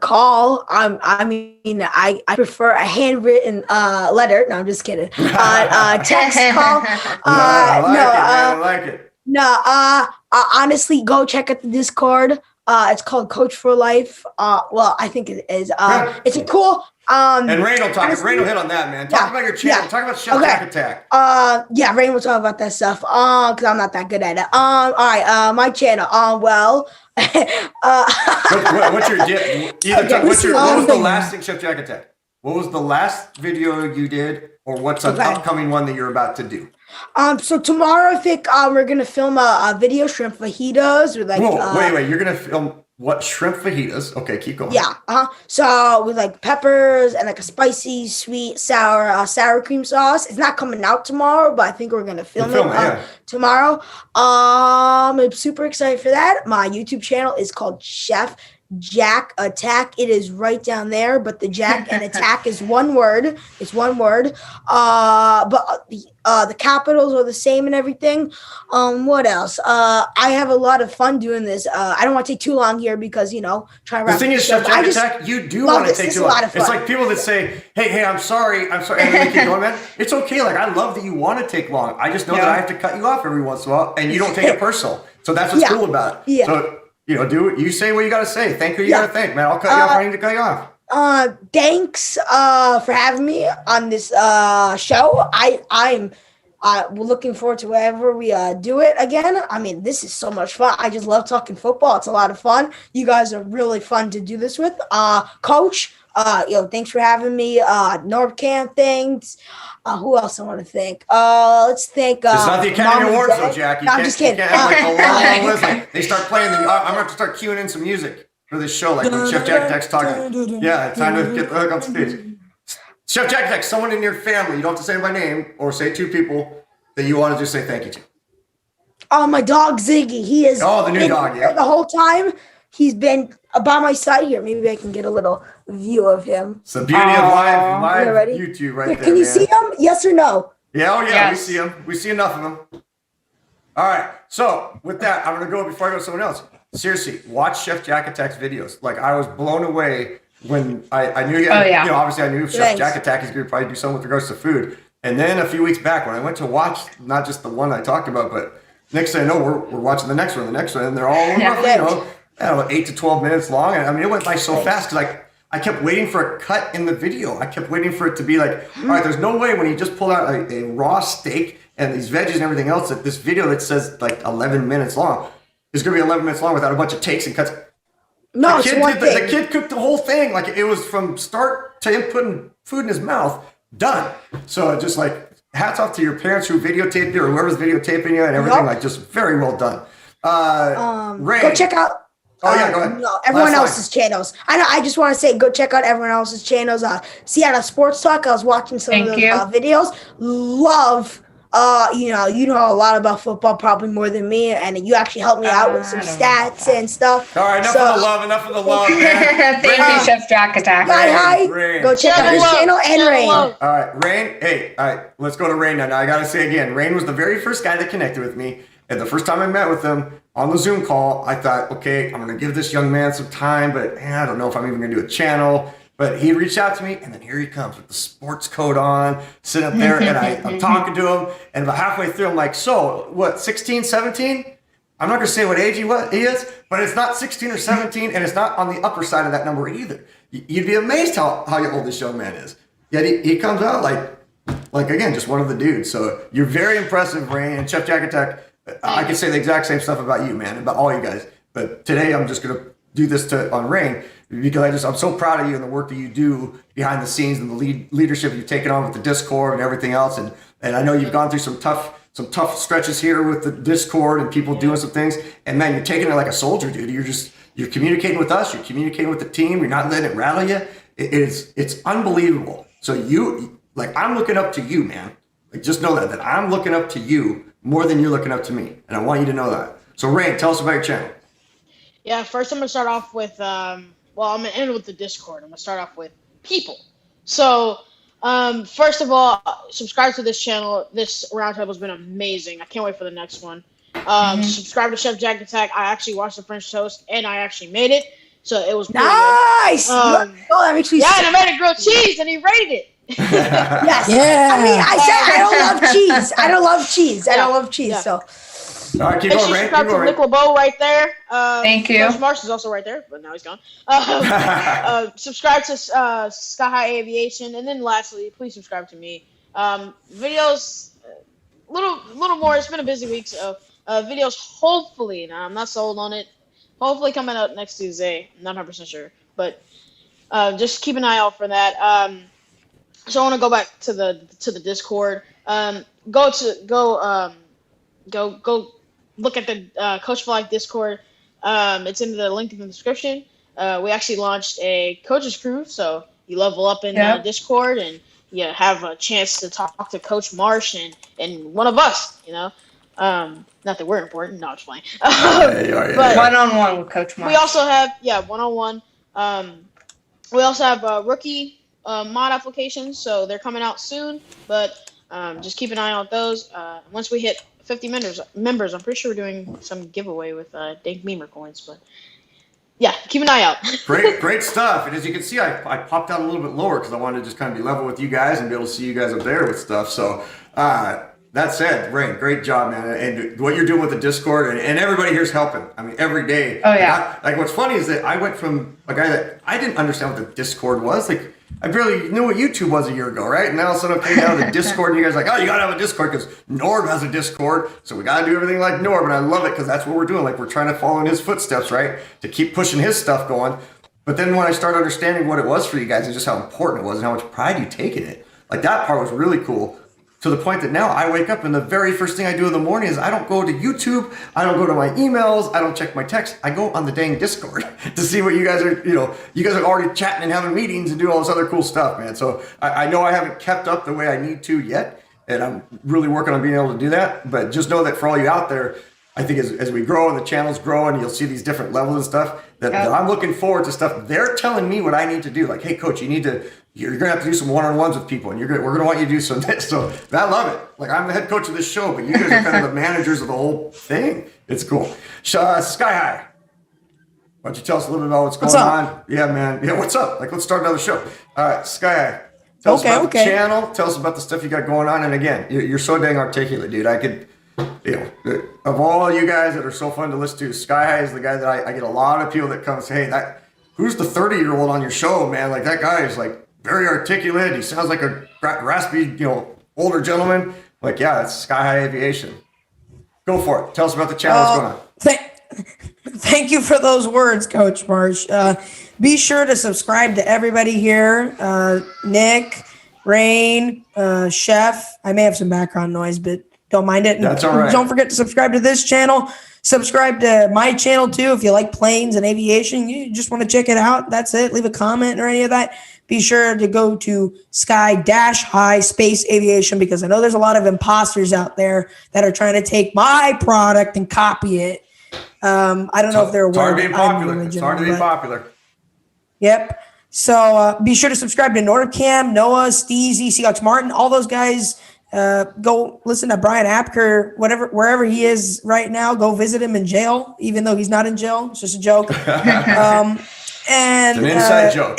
call. I prefer a handwritten letter. No, I'm just kidding. Text call. I like it. Honestly, go check out the Discord. It's called Coach for Life. Well, I think it is. It's a cool. And Rain will talk. Rain will hit on that, man. Talk about your channel. Yeah. Talk about Chef Jack Attack. Yeah, Rain will talk about that stuff. Because I'm not that good at it. All right. My channel. What's your what was the last thing, Chef Jack Attack? What was the last video you did, or what's an upcoming one that you're about to do? So tomorrow I think we're gonna film a video, shrimp fajitas, with like. Whoa, wait! You're gonna film what, shrimp fajitas? Okay, keep going. Yeah. So with like peppers and like a spicy, sweet, sour cream sauce. It's not coming out tomorrow, but I think we're gonna film it tomorrow. I'm super excited for that. My YouTube channel is called Chef Jack Attack. It is right down there, but the Jack and Attack is one word. It's one word. But the capitals are the same and everything. What else? I have a lot of fun doing this. I don't want to take too long here because trying to wrap. The thing is, Chef Jack Attack, you do want to take too long. It's like people that say, "Hey, I'm sorry," and then they keep going, man. It's okay. Like, I love that you want to take long. I just know that I have to cut you off every once in a while, and you don't take it personal. So that's what's cool about it. Yeah. So, do it. You say what you got to say. Thank who you got to thank, man. I'll cut you off. I need to cut you off. Thanks for having me on this show. I'm looking forward to wherever we do it again. I mean, this is so much fun. I just love talking football. It's a lot of fun. You guys are really fun to do this with. Coach, thanks for having me. Norbcam, thanks. Who else I want to thank? Let's thank. It's not the Academy Awards, though, Jack. No, I'm just kidding. You can't have like a long list. Like, they start playing. I'm going to have to start queuing in some music for this show, like when Chef Jack Attack's talking. Yeah, time to get the hook on stage. Chef Jack Attack, someone in your family, you don't have to say by name, or say two people that you want to just say thank you to. My dog Ziggy. He is. Oh, the new dog, yeah. The whole time he's been by my side here. Maybe I can get a little view of him. It's the beauty of live YouTube right there. Can you see him? Yes or no? Yeah, yes. We see him. We see enough of him. All right. So with that, I'm gonna go before I go to someone else. Seriously, watch Chef Jack Attack's videos. Like, I was blown away when I knew. Obviously I knew Chef Jack Attack is gonna probably do something with regards to food. And then a few weeks back, when I went to watch not just the one I talked about, but next thing I know, we're watching the next one, and they're all roughly, 8 to 12 minutes long. And I mean, it went by so fast because I kept waiting for a cut in the video. I kept waiting for it to be like, all right, there's no way when you just pull out a raw steak and these veggies and everything else that this video that says like 11 minutes long is going to be 11 minutes long without a bunch of takes and cuts. No, the kid cooked the whole thing. Like, it was from start to him putting food in his mouth, done. So just like, hats off to your parents who videotaped you or whoever's videotaping you and everything. Like, just very well done. Ray, go check out. Go ahead. No, everyone else's channels. I just want to say, go check out everyone else's channels. Seattle Sports Talk. I was watching some of those videos. Love. You know a lot about football, probably more than me, and you actually helped me out with some stats and stuff. All right, enough of the love, man. Thank you, Chef Jack Attack. Rain. Go check out his channel and Rain. All right, Rain. Hey, all right, let's go to Rain now. Now, I got to say again, Rain was the very first guy that connected with me. And the first time I met with him on the Zoom call, I thought, okay, I'm going to give this young man some time, but I don't know if I'm even going to do a channel. But he reached out to me, and then here he comes with the sports coat on, sitting up there, and I'm talking to him, and about halfway through, I'm like, so, what, 16, 17? I'm not going to say what age he is, but it's not 16 or 17, and it's not on the upper side of that number either. You'd be amazed how old this young man is. Yet he comes out like again, just one of the dudes. So you're very impressive, Rain, and Chef Jack Attack. I could say the exact same stuff about you, man, about all you guys. But today I'm just going to do this on Rain because I'm so proud of you and the work that you do behind the scenes and the leadership you've taken on with the Discord and everything else. And I know you've gone through some tough stretches here with the Discord and people doing some things. And man, you're taking it like a soldier, dude. You're communicating with us. You're communicating with the team. You're not letting it rattle you. It's unbelievable. So I'm looking up to you, man. Like, just know that I'm looking up to you more than you're looking up to me. And I want you to know that. So Rain, tell us about your channel. Yeah, first I'm going to start off with, I'm going to end with the Discord. I'm going to start off with people. So, first of all, subscribe to this channel. This roundtable has been amazing. I can't wait for the next one. Subscribe to Chef Jack Attack. I actually watched the French toast, and I actually made it. So it was pretty Nice. good. That makes me Yeah, and I made a grilled cheese, and he rated it. Yes. Yeah. I mean, I said I don't love cheese. I don't love cheese. I don't love cheese. Yeah. So All right, keep Make going, sure you Rain. subscribe to Nick Lebeau right there. Thank you. Coach Marsh is also right there, but now he's gone. Subscribe to Sky High Aviation, and then lastly, please subscribe to me. Videos, little more. It's been a busy week, so videos hopefully. Now I'm not sold on it. Hopefully coming out next Tuesday. I'm not 100% sure, but just keep an eye out for that. So I want to go back to the Discord. Go look at the Coach for Life Discord. It's in the link in the description. We actually launched a coaches crew, so you level up in Discord and you have a chance to talk to Coach Marsh and one of us. Not that we're important. No, I'm just playing. But One-on-one with Coach Marsh. we also have one-on-one. We also have rookie mod applications, so they're coming out soon. But just keep an eye on those. Once we hit 50 members, I'm pretty sure we're doing some giveaway with Dank Memer coins. But yeah, keep an eye out. Great stuff. And as you can see, I popped out a little bit lower because I wanted to just kind of be level with you guys and be able to see you guys up there with stuff. So that said, Rain, great job, man. And what you're doing with the Discord and everybody here's helping. I mean, every day. Oh, yeah. Like what's funny is that I went from a guy that I didn't understand what the Discord was. Like I barely knew what YouTube was a year ago, right? And now all of a sudden I'm coming out of the Discord and you guys are like, oh, you got to have a Discord because Norb has a Discord. So we got to do everything like Norb. And I love it because that's what we're doing. Like we're trying to follow in his footsteps, right? To keep pushing his stuff going. But then when I started understanding what it was for you guys and just how important it was and how much pride you take in it, like that part was really cool. To the point that now I wake up and the very first thing I do in the morning is I don't go to YouTube, I don't go to my emails, I don't check my text. I go on the dang Discord to see what you guys are, you guys are already chatting and having meetings and doing all this other cool stuff, man. So I know I haven't kept up the way I need to yet, and I'm really working on being able to do that. But just know that for all you out there, I think as we grow and the channels grow and you'll see these different levels and stuff, that I'm looking forward to stuff. They're telling me what I need to do. Like, hey, coach, you're going to have to do some one-on-ones with people, and we're going to want you to do some this. So I love it. Like, I'm the head coach of this show, but you guys are kind of the managers of the whole thing. It's cool. Sky High, why don't you tell us a little bit about what's going on? Yeah, man. Yeah, what's up? Like, let's start another show. All right, Sky High, tell us about the channel. Tell us about the stuff you got going on. And again, you're so dang articulate, dude. I could... of all you guys that are so fun to listen to, Sky High is the guy that I get a lot of people that come and say, hey, who's the 30-year-old on your show, man? Like, that guy is like very articulate. He sounds like a raspy, older gentleman. Like, yeah, that's Sky High Aviation. Go for it. Tell us about the channel. What's going on? Thank you for those words, Coach Marsh. Be sure to subscribe to everybody here. Nick, Rain, Chef. I may have some background noise, but don't mind it. That's all right. Don't forget to subscribe to this channel. Subscribe to my channel too. If you like planes and aviation, you just want to check it out. That's it. Leave a comment or any of that. Be sure to go to Sky-High Space Aviation because I know there's a lot of imposters out there that are trying to take my product and copy it. I don't know if they're aware. It's hard to be popular. Yep. So be sure to subscribe to Norbcam, Noah, Steezy, Seahawks Martin, all those guys. Go listen to Brian Apker, wherever he is right now. Go visit him in jail, even though he's not in jail. It's just a joke. And it's an inside joke.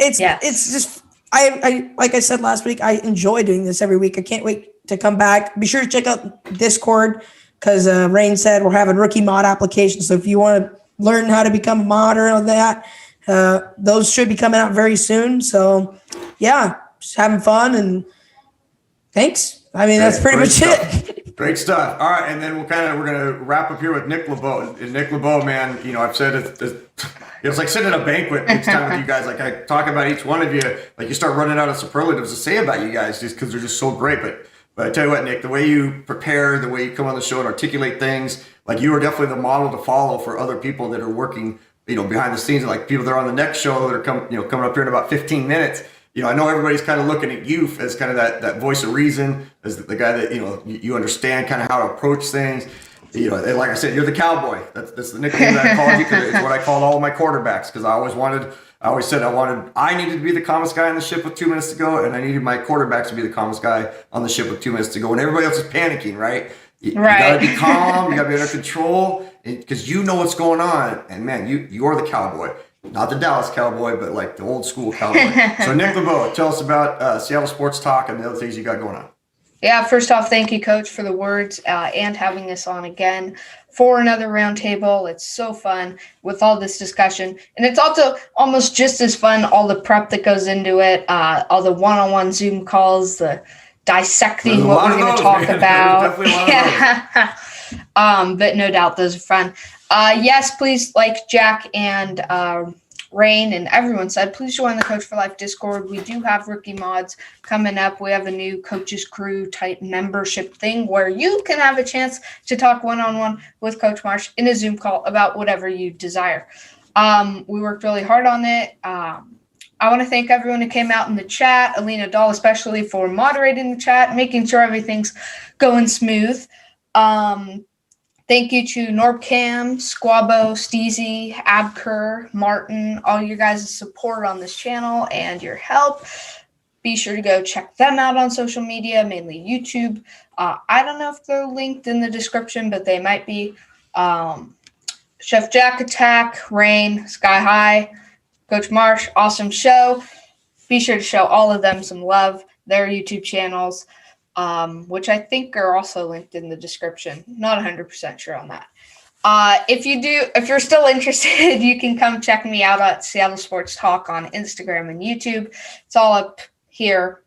It's just I like I said last week, I enjoy doing this every week. I can't wait to come back. Be sure to check out Discord. because Rain said we're having rookie mod applications. So if you want to learn how to become a modder on that, those should be coming out very soon. So yeah, just having fun, and thanks. I mean, that's pretty much it. Great stuff. All right, and then we're gonna wrap up here with Nick Lebeau. And Nick Lebeau, man, I've said it's like sitting at a banquet each time with you guys. Like I talk about each one of you, like you start running out of superlatives to say about you guys, just because they're just so great. But I tell you what, Nick, the way you prepare, the way you come on the show and articulate things, like you are definitely the model to follow for other people that are working, behind the scenes, like people that are on the next show that are coming up here in about 15 minutes. I know everybody's kind of looking at you as kind of that voice of reason, as the guy that, you understand kind of how to approach things. And like I said, you're the cowboy. That's the nickname that I called you, because it's what I called all my quarterbacks, because I needed to be the calmest guy on the ship with 2 minutes to go, and I needed my quarterbacks to be the calmest guy on the ship with 2 minutes to go, and everybody else is panicking, right? You gotta be calm, you gotta be under control, because you know what's going on, and man, you are the cowboy. Not the Dallas Cowboy, but like the old school cowboy. So Nick Lebeau, tell us about Seattle Sports Talk and the other things you got going on. Yeah, first off, thank you, Coach, for the words and having us on again for another roundtable. It's so fun with all this discussion. And it's also almost just as fun, all the prep that goes into it, all the one-on-one Zoom calls, the dissecting what we're going to talk about. Yeah. But no doubt those are fun. Yes, please, like Jack and Rain and everyone said, please join the Coach for Life Discord. We do have rookie mods coming up. We have a new Coaches Crew type membership thing where you can have a chance to talk one-on-one with Coach Marsh in a Zoom call about whatever you desire. We worked really hard on it. I want to thank everyone who came out in the chat, Alina Dahl especially, for moderating the chat, making sure everything's going smooth. Thank you to Norbcam, Squabo, Steezy, Abker, Martin, all your guys' support on this channel and your help. Be sure to go check them out on social media, mainly YouTube. I don't know if they're linked in the description, but they might be. Chef Jack Attack, Rain, Sky High, Coach Marsh, awesome show. Be sure to show all of them some love, their YouTube channels. Which I think are also linked in the description. Not 100% sure on that. If you're still interested, you can come check me out at Seattle Sports Talk on Instagram and YouTube. It's all up here.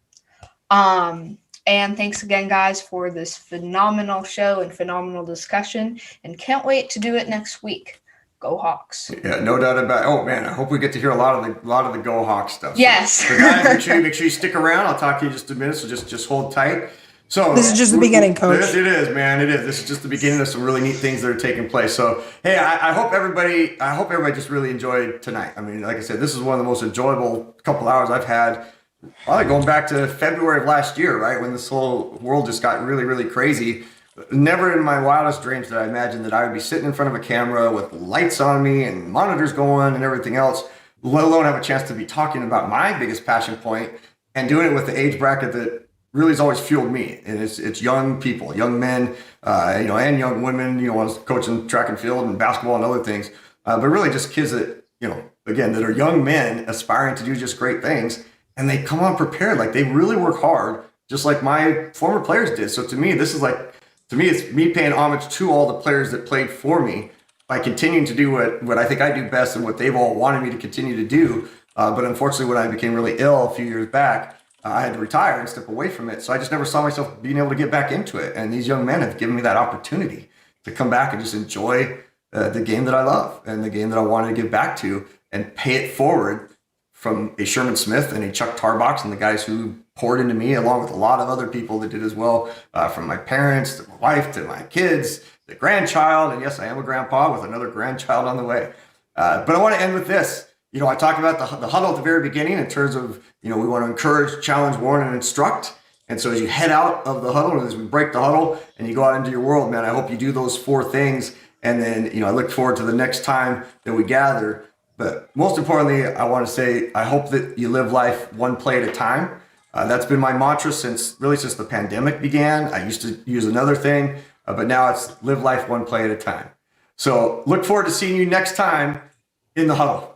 And thanks again, guys, for this phenomenal show and phenomenal discussion. And can't wait to do it next week. Go Hawks! Yeah, no doubt about it. Oh man, I hope we get to hear a lot of the Go Hawks stuff. Yes. So guys, make sure you stick around. I'll talk to you in just a minute. So just hold tight. So this is just the beginning, Coach. It is, man. It is. This is just the beginning of some really neat things that are taking place. So hey, I hope everybody just really enjoyed tonight. I mean, like I said, this is one of the most enjoyable couple hours I've had. Probably going back to February of last year, right, when this whole world just got really, really crazy. Never in my wildest dreams did I imagine that I would be sitting in front of a camera with lights on me and monitors going and everything else, let alone have a chance to be talking about my biggest passion point and doing it with the age bracket that really has always fueled me. And it's young people, young men, and young women, I was coaching track and field and basketball and other things, but really just kids that, again, that are young men aspiring to do just great things. And they come on prepared, like they really work hard, just like my former players did. So to me, it's me paying homage to all the players that played for me by continuing to do what I think I do best and what they've all wanted me to continue to do. But unfortunately, when I became really ill a few years back, I had to retire and step away from it. So I just never saw myself being able to get back into it. And these young men have given me that opportunity to come back and just enjoy the game that I love and the game that I wanted to give back to and pay it forward from a Sherman Smith and a Chuck Tarbox and the guys who poured into me, along with a lot of other people that did as well, from my parents to my wife to my kids, the grandchild, and yes, I am a grandpa with another grandchild on the way. But I want to end with this. I talked about the huddle at the very beginning in terms of, we want to encourage, challenge, warn, and instruct. And so as you head out of the huddle, and as we break the huddle and you go out into your world, man, I hope you do those 4 things. And then, I look forward to the next time that we gather. But most importantly, I want to say, I hope that you live life one play at a time. That's been my mantra since the pandemic began. I used to use another thing, but now it's live life one play at a time. So look forward to seeing you next time in the huddle.